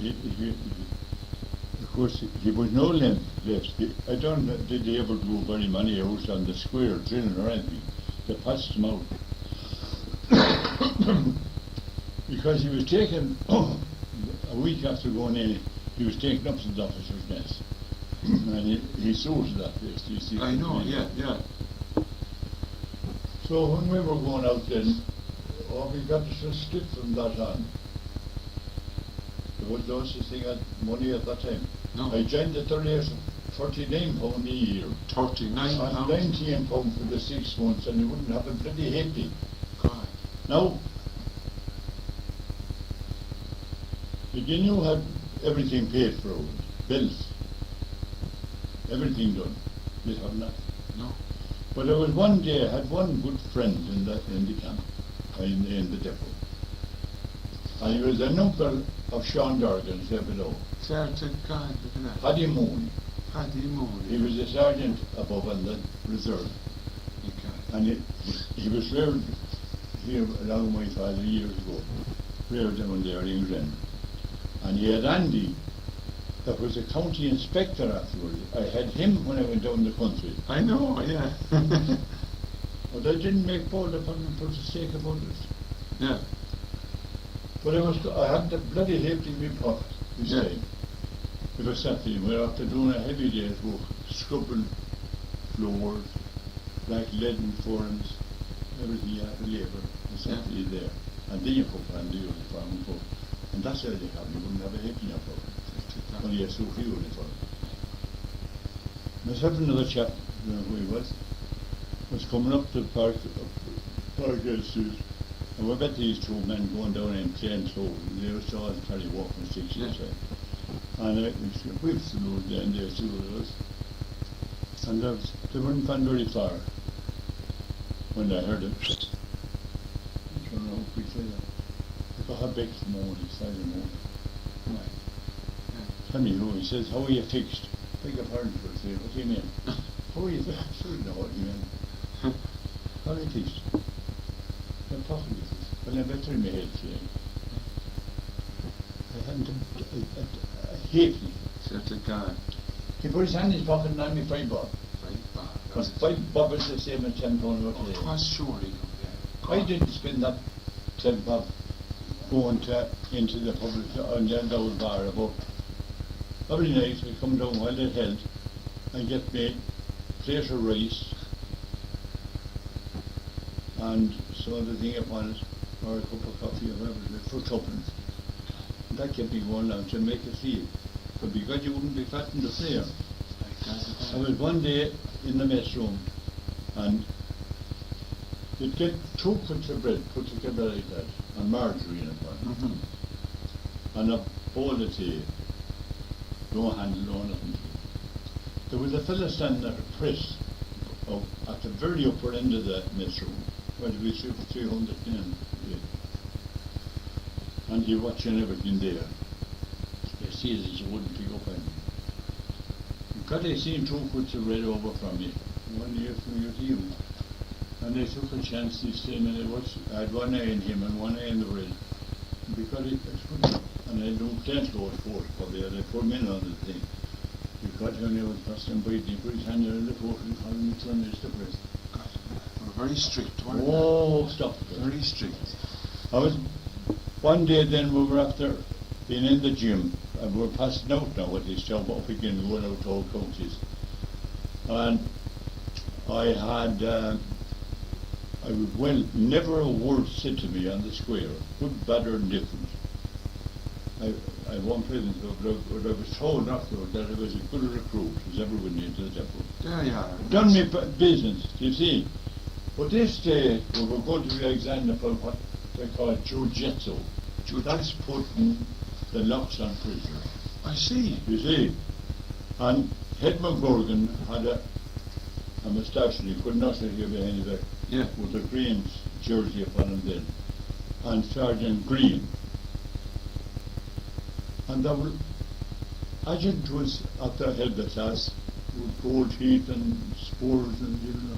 of course he was no length left. I don't know, did he ever do very many hours on the square drilling or anything? They passed him out because he was taken a week after going in. He was taken up to the officer's mess, and he sorted that place. Do you see? I know, yeah. So when we were going out then, we got so stiff from that on. There was no such thing as money at that time. No. I joined the 39 pound a year. 39 and pounds. 19 pound for the 6 months, and you wouldn't have a bloody happy. God. Now, again, you had everything paid for, bills, everything done. You have not. No. But there was one day I had one good friend in the camp, in the depot, and he was an uncle of Sean Dorgan's there below. Certain God, look at that. Paddy Mooney. Paddy Mooney. He was a sergeant above on the reserve, and he was reared here along with my father years ago, reared down there in England, and he had Andy, that was a county inspector afterwards. I had him when I went down the country. I know, yeah. But I didn't make bold upon him for the sake of others. Yeah. But I had the bloody hip in my pocket, you Yeah. say. It was Saturday, we were after doing a heavy day's work, scrubbing floors, like leaden forms, everything you had to labour, and Saturday there. And then you put on the uniform and go. And that's how they have, you wouldn't have a hip in your pocket. When you had so few uniform. Myself and another chap, you know who he was coming up to the park Street, and we met these two men going down in plain clothes, and they were all carry walking sticks inside. And we saluted them, and they saluted us. And they weren't gone very far when I heard it. I don't know if we say that. I got a big moan, silent moan. Tell me who, he says, how are you fixed? Beg your pardon for it, what do you mean? How are you fixed? I don't know what you mean. How are you fixed? What pocket is this? Well, I better in my head, see. I hadn't a halfpenny. Certain God. He put his hand in his pocket and handed me 5 bob. 5 bob. Because 5 bob is the same as 10 pound worth Oh, today. it was surely. I didn't spend that 10 bob going into the public on the old bar above. Every night I come down while they held and get me a plate of rice and some other thing upon it, or a cup of coffee or whatever, for tuppence. And that kept me going on to make a feel. But because you wouldn't be fat in the flare. I was one day in the mess room and you'd get 2 cuts of bread put together like that, and margarine upon it, and a bowl of tea. No handle, no nothing. There was a fellow standing at a press at the very upper end of the mess room, where there was 300 men. And he watching everything there. You see that you wouldn't pick up anything. Because I seen 2 cuts of bread over from me, 1 year from your team. And they took a chance this time, and I had 1 eye in him and 1 eye in the bread. Because and I don't dance those force probably, they put men on the thing. Because when he was first invited, he put his hand in the force and called me to the press. We're very strict, weren't Oh, stop. Very strict. I was, one day then we were after being in the gym, and we were passing out now with this job up again, going out to all coaches. And I had, never a word said to me on the square, good, bad or indifferent. I won prison, but I was told afterwards that I was a good recruit as ever went into the depot. There you are. Done me business, you see. But this day, we were going to be examined upon what they call jiu-jitsu. That's putting the locks on prisoners. I see. You see. And Head McGorgan had a a moustache, and he could not sit here behind the back, Yeah. with a green jersey upon him then, and Sergeant Green. And the adjutant was at the head of the class, with gold teeth and spurs and you know.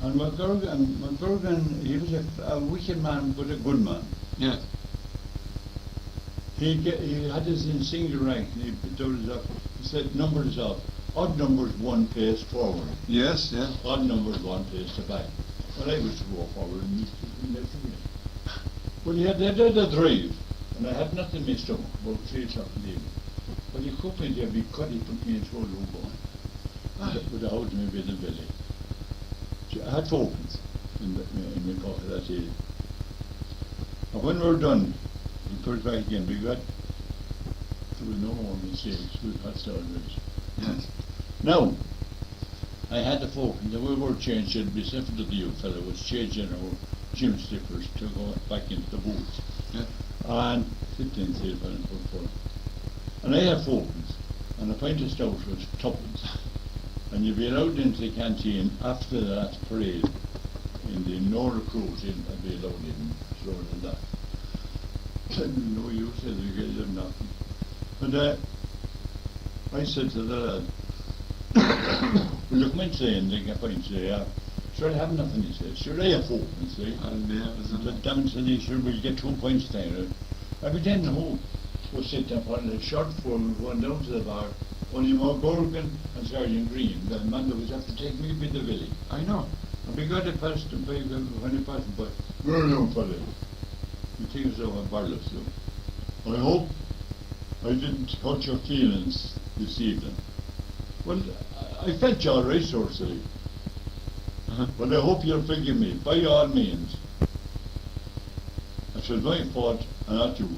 And McGurgan, he was a wicked man, but a good man. Yeah. He had his in single rank, and he told us up. He said numbers up. Odd numbers one pace forward. Yes, yeah. Odd numbers one pace to back. Well, I was to go forward and he left me. Well, he had a drive, and I had nothing in my stomach, about 3 o'clock in the evening. Well, he cooked me there, because he put me into a room with a hold me by the belly. I had tokens in my pocket that day. And when we were done, he put it back again. There was no more mistakes. We had started it. Yes. Now, I had the folk, and we were changing, myself and the young fellow was changing our gym slippers to go back into the boots. Yeah. And 15 silver and football. And I had fourpence, and a pint of stout was tuppence. And you'd be allowed into the canteen after the last parade in the no recruiting, I'd be allowed in slower than that. No use, said you get them nothing. But I said to the lad, look, my saying, they get fine, say, sure, I have nothing, he said. Sure, I have fourpence, see? And The damn said, he sure, we'll get 2 points there. I be then home. Was sitting upon a short form going down to the bar, only more Gorgon and Sergeant Green. The man that was have to take me with the village. I know. And we got it past him, when he passed him, but we're no fellow. He thinks so I'm barless, so. I hope I didn't hurt your feelings this evening. Well, I felt you all right, sort of silly. But I hope you'll forgive me, by all means. It was my fault, and not yours.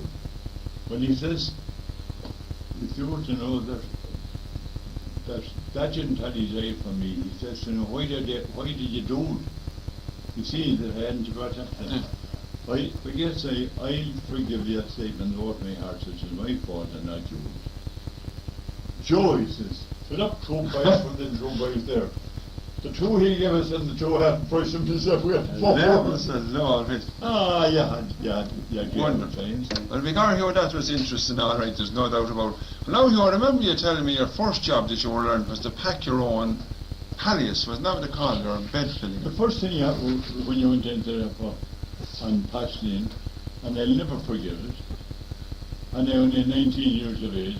When he says, if you were to know that didn't tell his eye from me, he says, you know, why did you do it? You see that I hadn't brought up to I guess I'll forgive you a statement about my heart, which is my fault and not yours. Joe, he says, fill up 2 bites from the 2 bites there. The 2 he gave us and the 2 had price himself with. Wonderful. Well, Vicar Hugh, that was interesting, all right, there's no doubt about it. Now, Hugh, I remember you telling me your first job that you were learning was to pack your own palliace, wasn't that what they called it, or bed filling? The first thing you have when you went into the and passed in, and I'll never forget it, and I was only 19 years of age,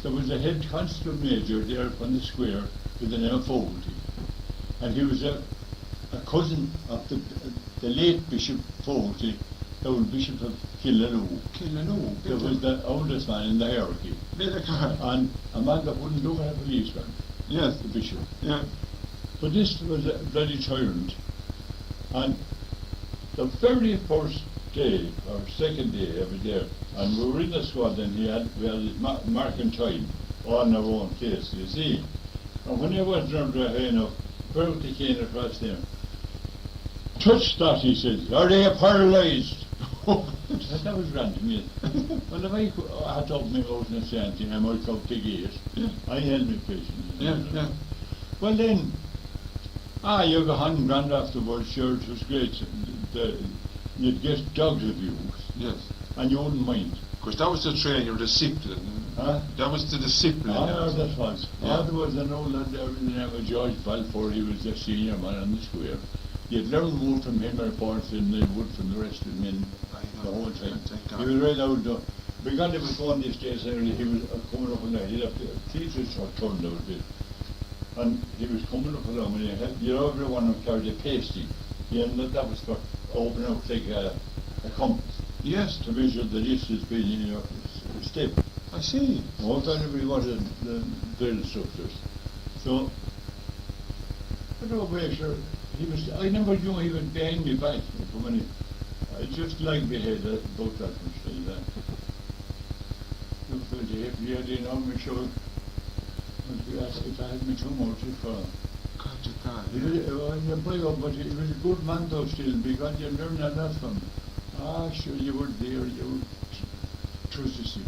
there was a head constable major there upon the square with the name of Fogarty. And he was a cousin of the late Bishop Fogarty, the old Bishop of Kilkenny. He was the oldest man in the hierarchy. And a man that wouldn't look at a policeman. Yes. The Bishop. Yeah. But this was a bloody tyrant. And the very first day, or second day, I was there, and we were in the squad, and we had his marking time on our own place, you see. And when I went round the hay enough, Bertie came across there. Touch that, he said. Are they paralysed? That was grand to me. Well, if I had told me about the Santy, I might have to gate. I held my patience. Yeah. Well then, you go hand grand afterwards, sure, it was great. You'd get dogs abuse. Yes. And you wouldn't mind. Because that was the training, your discipline. Huh? That was the discipline. That was. Yeah. There was an old lad there with the name of George Balfour, he was the senior man on the square. You'd learn more from him reports than they would from the rest of the men the whole time. He was right out there. Because he was going these days, he was coming up and down. He'd have to teach us what turned out a bit. And he was coming up along and he had, everyone who carried a pasty. That was for opening up like a compass. Yes. To measure the distance between your step. I see. All time we wanted the drill instructors. So, I don't know where sure, I never knew he was behind me back. I just like my head about that much like that. Look at the hip, he had on my shoulder. If I had me too much, He was a good man though still, because you learn a lot from him. Sure, you were there, you trust the system.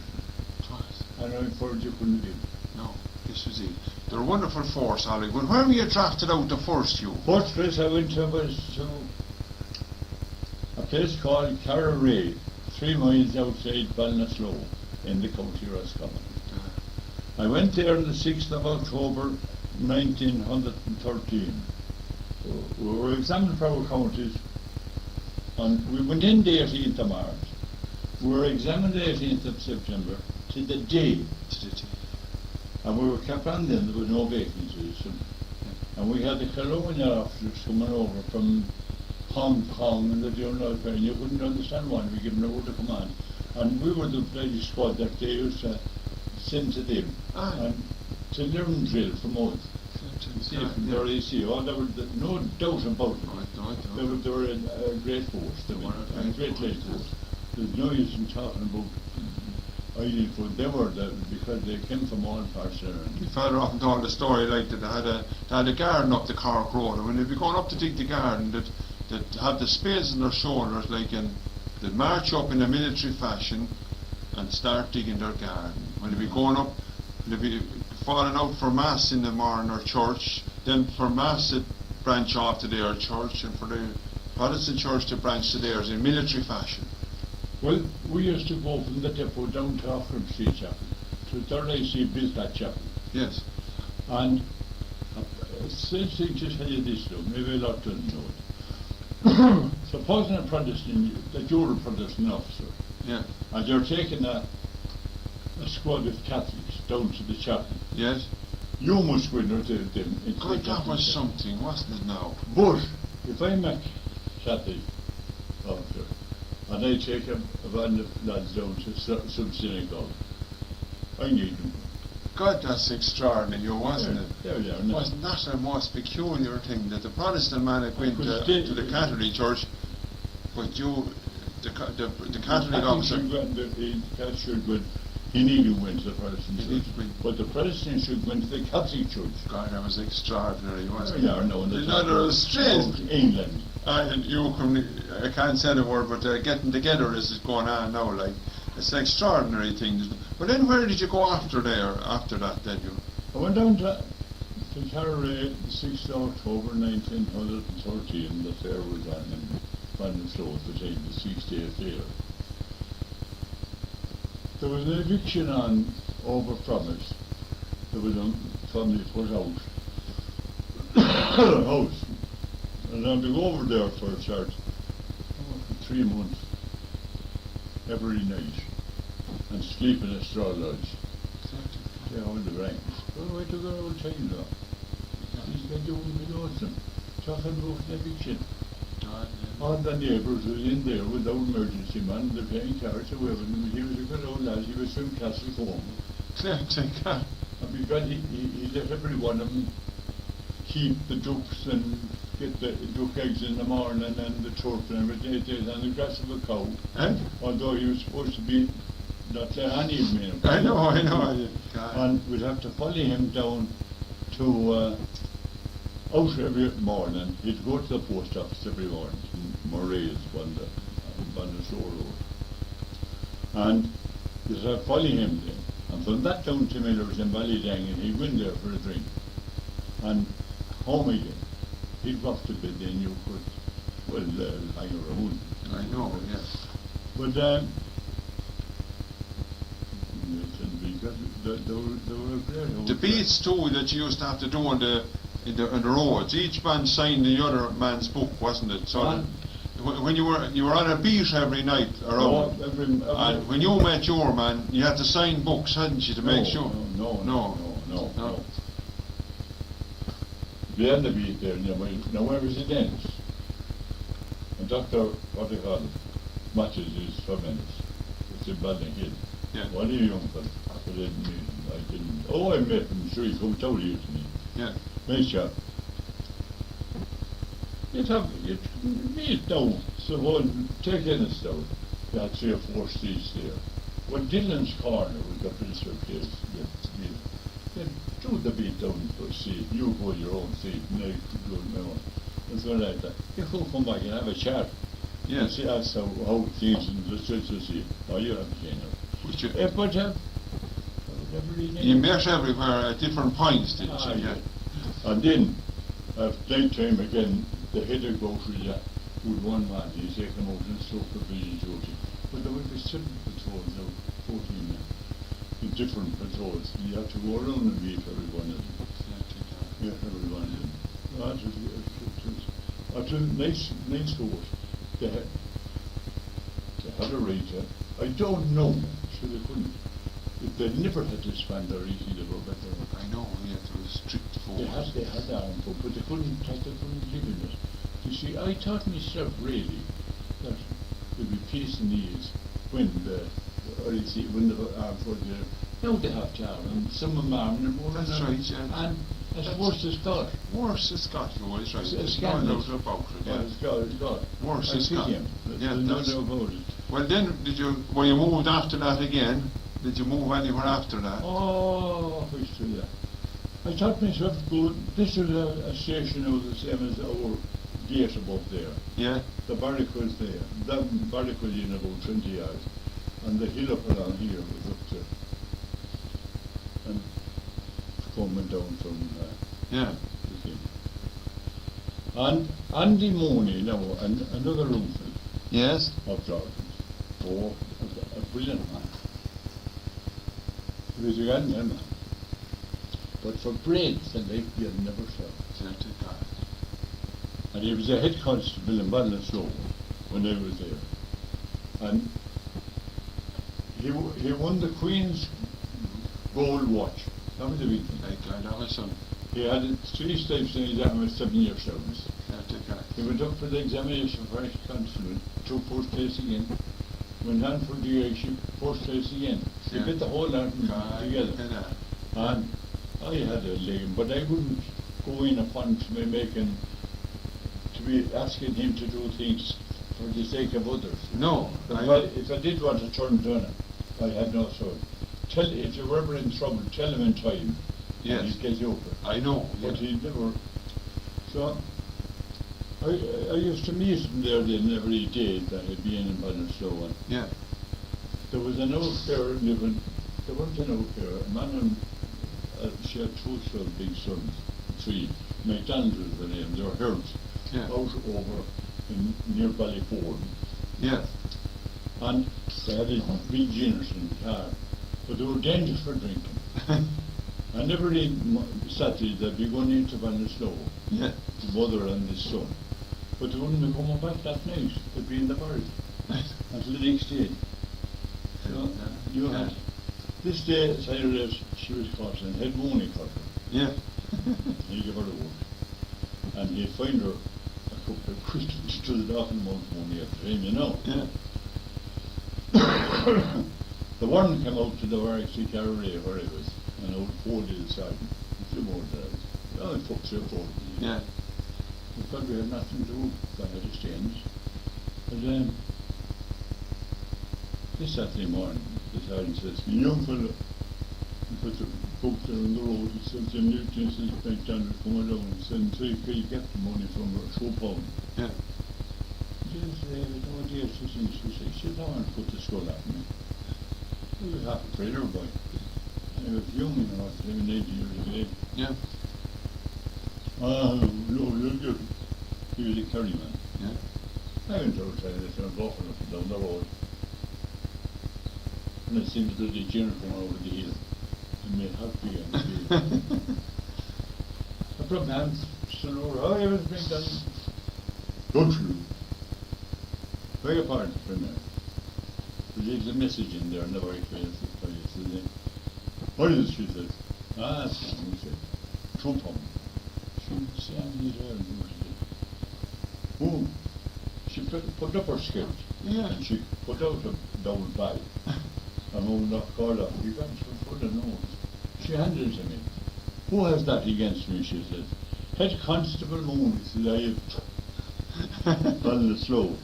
And I thought you couldn't do. No, this was it. They're a wonderful force, Ollie. But where were you drafted out the first, you? First place I went to was to a place called Carraway, 3 miles outside Ballyouskill in the county Roscommon. I went there on the 6th of October 1913. We were examined for our counties, and we went in the 18th of March. We were examined the 18th of September to the day. And we were kept on then, there was no vacancies. And we had the colonial officers coming over from Hong Kong and the General Affair, and you couldn't understand why we gave them over to command. And we were the bloody squad that they used to send to them. And to learn drill from us. From their AC. Oh, there was no doubt about it. They were a great force, a great late force. There's no use in talking about idle food. They were because they came from all parts there. My father often told a story like that. They had a garden up the Cork Road, and when they'd be going up to dig the garden, they'd have the spades on their shoulders, like, and they'd march up in a military fashion and start digging their garden. When they'd be going up, they'd be falling out for mass in the morning or church. Then for mass, they'd branch off to their church, and for the Protestant church, to branch to theirs in military fashion. Well, we used to go from the depot down to Offram Street Chapel. To Third AC built that chapel. Yes. And strange thing to tell you this though, maybe a lot doesn't know it. Supposing a Protestant, that you're a Protestant officer, Yeah. and you're taking a squad of Catholics down to the chapel. Yes. You must go into them. God, that was something, wasn't it now? But if I'm a Catholic officer, and I take a band of lads down to some synagogue, I need them. God, that's extraordinary, wasn't it? Yeah. Wasn't that a most peculiar thing, that the Protestant man had went to the Catholic church, but you, the Catholic officer... The Catholic should go, he needed went to the Protestant church, but the Protestant should go to the Catholic church. God, that was extraordinary, wasn't it? Yeah, no, Another strange... England. And you I can't say the word, but getting together is going on now, like, it's an extraordinary thing. But then where did you go after that, then you? I went down to Carraway the 6th of October 1913, the fair was on in Ballyouskill between the 68th year. There was an eviction on over promise. There was a family put out a house. And I'd go over there for a start for 3 months every night and sleep in a straw lodge. Yeah, on the ranks. Well, I took an old time now. He's going to be awesome. Talking about an eviction. All the neighbours were in there with the emergency man, they're paying cards away with him. He was a good old lad, he was from Castle home. And because he let every one of them keep the ducks and get the duck eggs in the morning and the turf and everything and the grass of a cow. Although he was supposed to be not any of me. I know. And we'd have to follow him down to out every morning. He'd go to the post office every morning in Moray's on the shore road. And we'd have to follow him then. And from that down to Miller's in Ballydang, and he'd win there for a drink. And home again. He'd go off to bed, then you could, hang around. I know, yes. But, the beats too that you used to have to do on the roads. Each man signed the other man's book, wasn't it? So when you were on a beat every night around, and when you met your man, you had to sign books, hadn't you, to make sure? No. We had the beat there, now where was it ends? And Dr. what they call it, Matches is for minutes. It's in Ballyouskill. Yeah. One of you young fellas, I didn't. Oh, I met him, sure he come down here to me. Yeah. Nice chap. You'd meet down, so one, take Ennis down. You had 3 or 4 streets there. When Dillon's corner was the principal place, you do the beat down for seat, you go your own seat, and they go my own. And so like that. You could come back and have a chat. Yeah. See that's how things in the streets you see. Oh, you haven't seen it. But every night. You met everywhere at different points, didn't you? Yeah. And then, at night time again, the head of grocery would one man, he'd take them out and stuff for busy duty. But there would be 7 patrols now, 14 now, in different patrols. You had to go around and meet every one of them. Yeah, every one of them. That's a nice horse. They had a ranger. I don't know, so they couldn't. If they never had to spend their easy, they were better. I know, yeah, there was strict force. They had armed folk, but they couldn't live in it. You see, I thought myself really that there'd be peace in the east when the armed folk did. Now they have to arm, and some of them armed and more. That's right, yeah. And it's worse as God. Worse as God, you always right. It's no scandalous. doubt about it. Yeah, it's God. Worse I as see God. him. Yeah, There's no that's- doubt about it. Well then, when you moved after that again, did you move anywhere after that? Oh, I used to do that. I thought myself, good, this is a station of the same as our gate above there. Yeah? The barrack was there. That barrack was in about 20 yards. And the hill up around here was up there. And coming down from Yeah. the thing. And Andy Mooney now, another roomful Yes? of Jordan. Oh, a brilliant man. He was a grand man. But for brains and life you never saw. Said to God. And he was a head constable in Ballyouskill when I was there. And he won the Queen's gold watch. That was the big thing. Like Glad Allison. He had it 3 steps in his exam with 7 years service. Said to God. He went up for the examination for head constable, took first place again. Went on for the airship, first place again. He Yeah. put the whole lot God, together. yeah. And I had a leg, but I wouldn't go in upon to be asking him to do things for the sake of others. No. If I did want to turn down it, I had no choice. If you were ever in trouble, tell him in time. Yes. And he'd get you over. I know. But Yeah. he never. So I used to meet him there then every day that I'd be in Ballyouskill. And Yeah. there was an old pair living. There wasn't an old pair. A man and she had 2 big sons, 3. McDonald was the name. They were herds. Yeah. Out over near Ballyford. Yeah. And they had a big Jennerson car, but they were dangerous for drinking. And every Saturday they'd be going into Ballyouskill, Yeah. the mother and the son. But they wouldn't be coming back that night. They'd be in the barrack until the next day. So you had this day, Saturday, she was caught and had Mooney caught her. Yeah. He gave her the work. And he'd find her a couple of questions to the dock and Mount Mooney at the time, you know. Yeah. The one came out to the barracks to Carraway where he was, an old 40 sergeant. A few more days. Oh, he fucked your 40. Yeah. We thought we had nothing to do, I had exchange. But this Saturday morning, the sergeant says, young fellow, he put the book there on the road, he says, the Newton says, McDonald come along and said, so you get the money from her, £2. Yeah. He says, oh dear, she says, sit down and put the skull at me. He was half a trailer boy. And he was young, you know, 80 years of age. Yeah. No, you're good. He was a Kerry man. Yeah. I went outside this and walking up and down the road. And it seemed that the general came over the hill and made happy and I brought my hands stood over, oh, everything's been done. Don't you? Beg your pardon for a minute. There's a message in there, never actually yesterday. What is it, she said? Ah, that's fine, he said. £2. She said, he's there, and she said, oh, she put up her skirt. Yeah. And she put out a double bag. And old knocked called up, you got some full of nose. She handed it to me. Who has that against me, she said. Head Constable Moon, said I have done the slow.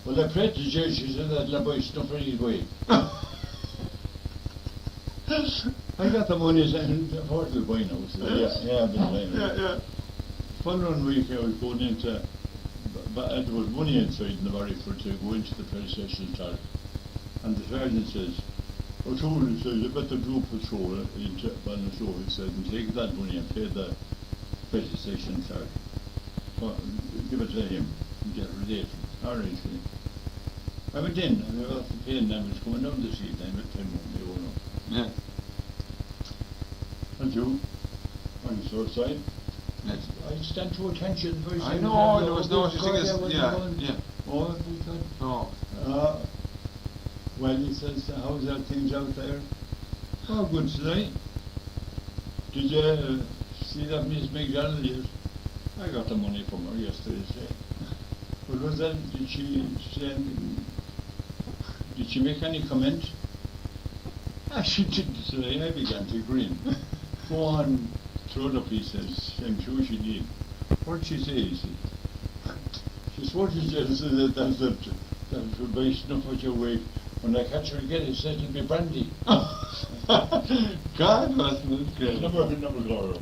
Well, I prayed to judge, she said that la boy stuff any way. I got the money and afforded the boy now, so yeah, I've been playing. Yeah. Following week I was going into, but there was money inside in the barrack for to go into the police station and talk. And the sergeant says, O'Toole said, you better do patrol into Ballyouskill, he said, and take that money and pay the petty station clerk. Well, give it to him and get rid of it. All right, I went in, and I was paying, I was coming down the street, I met him on the owner. Yeah. And you, on the short side, Yes. I stand to attention very I soon. know, there was no such thing as, Yeah. yeah. Oh, we thought, No. well, he says, how's that things out there? Oh, good today. Did you see that Miss McDonald? Yes. I got the money from her yesterday, say. But was that, did she say anything? Did she make any comment? Ah, she didn't say. I began to grin. Go on, throw it up, he says. I'm sure she did. What'd she say? He said, she swore to just that that's the base enough of your way. When I catch her again, he said it'll be brandy. God, that's good. Never got her.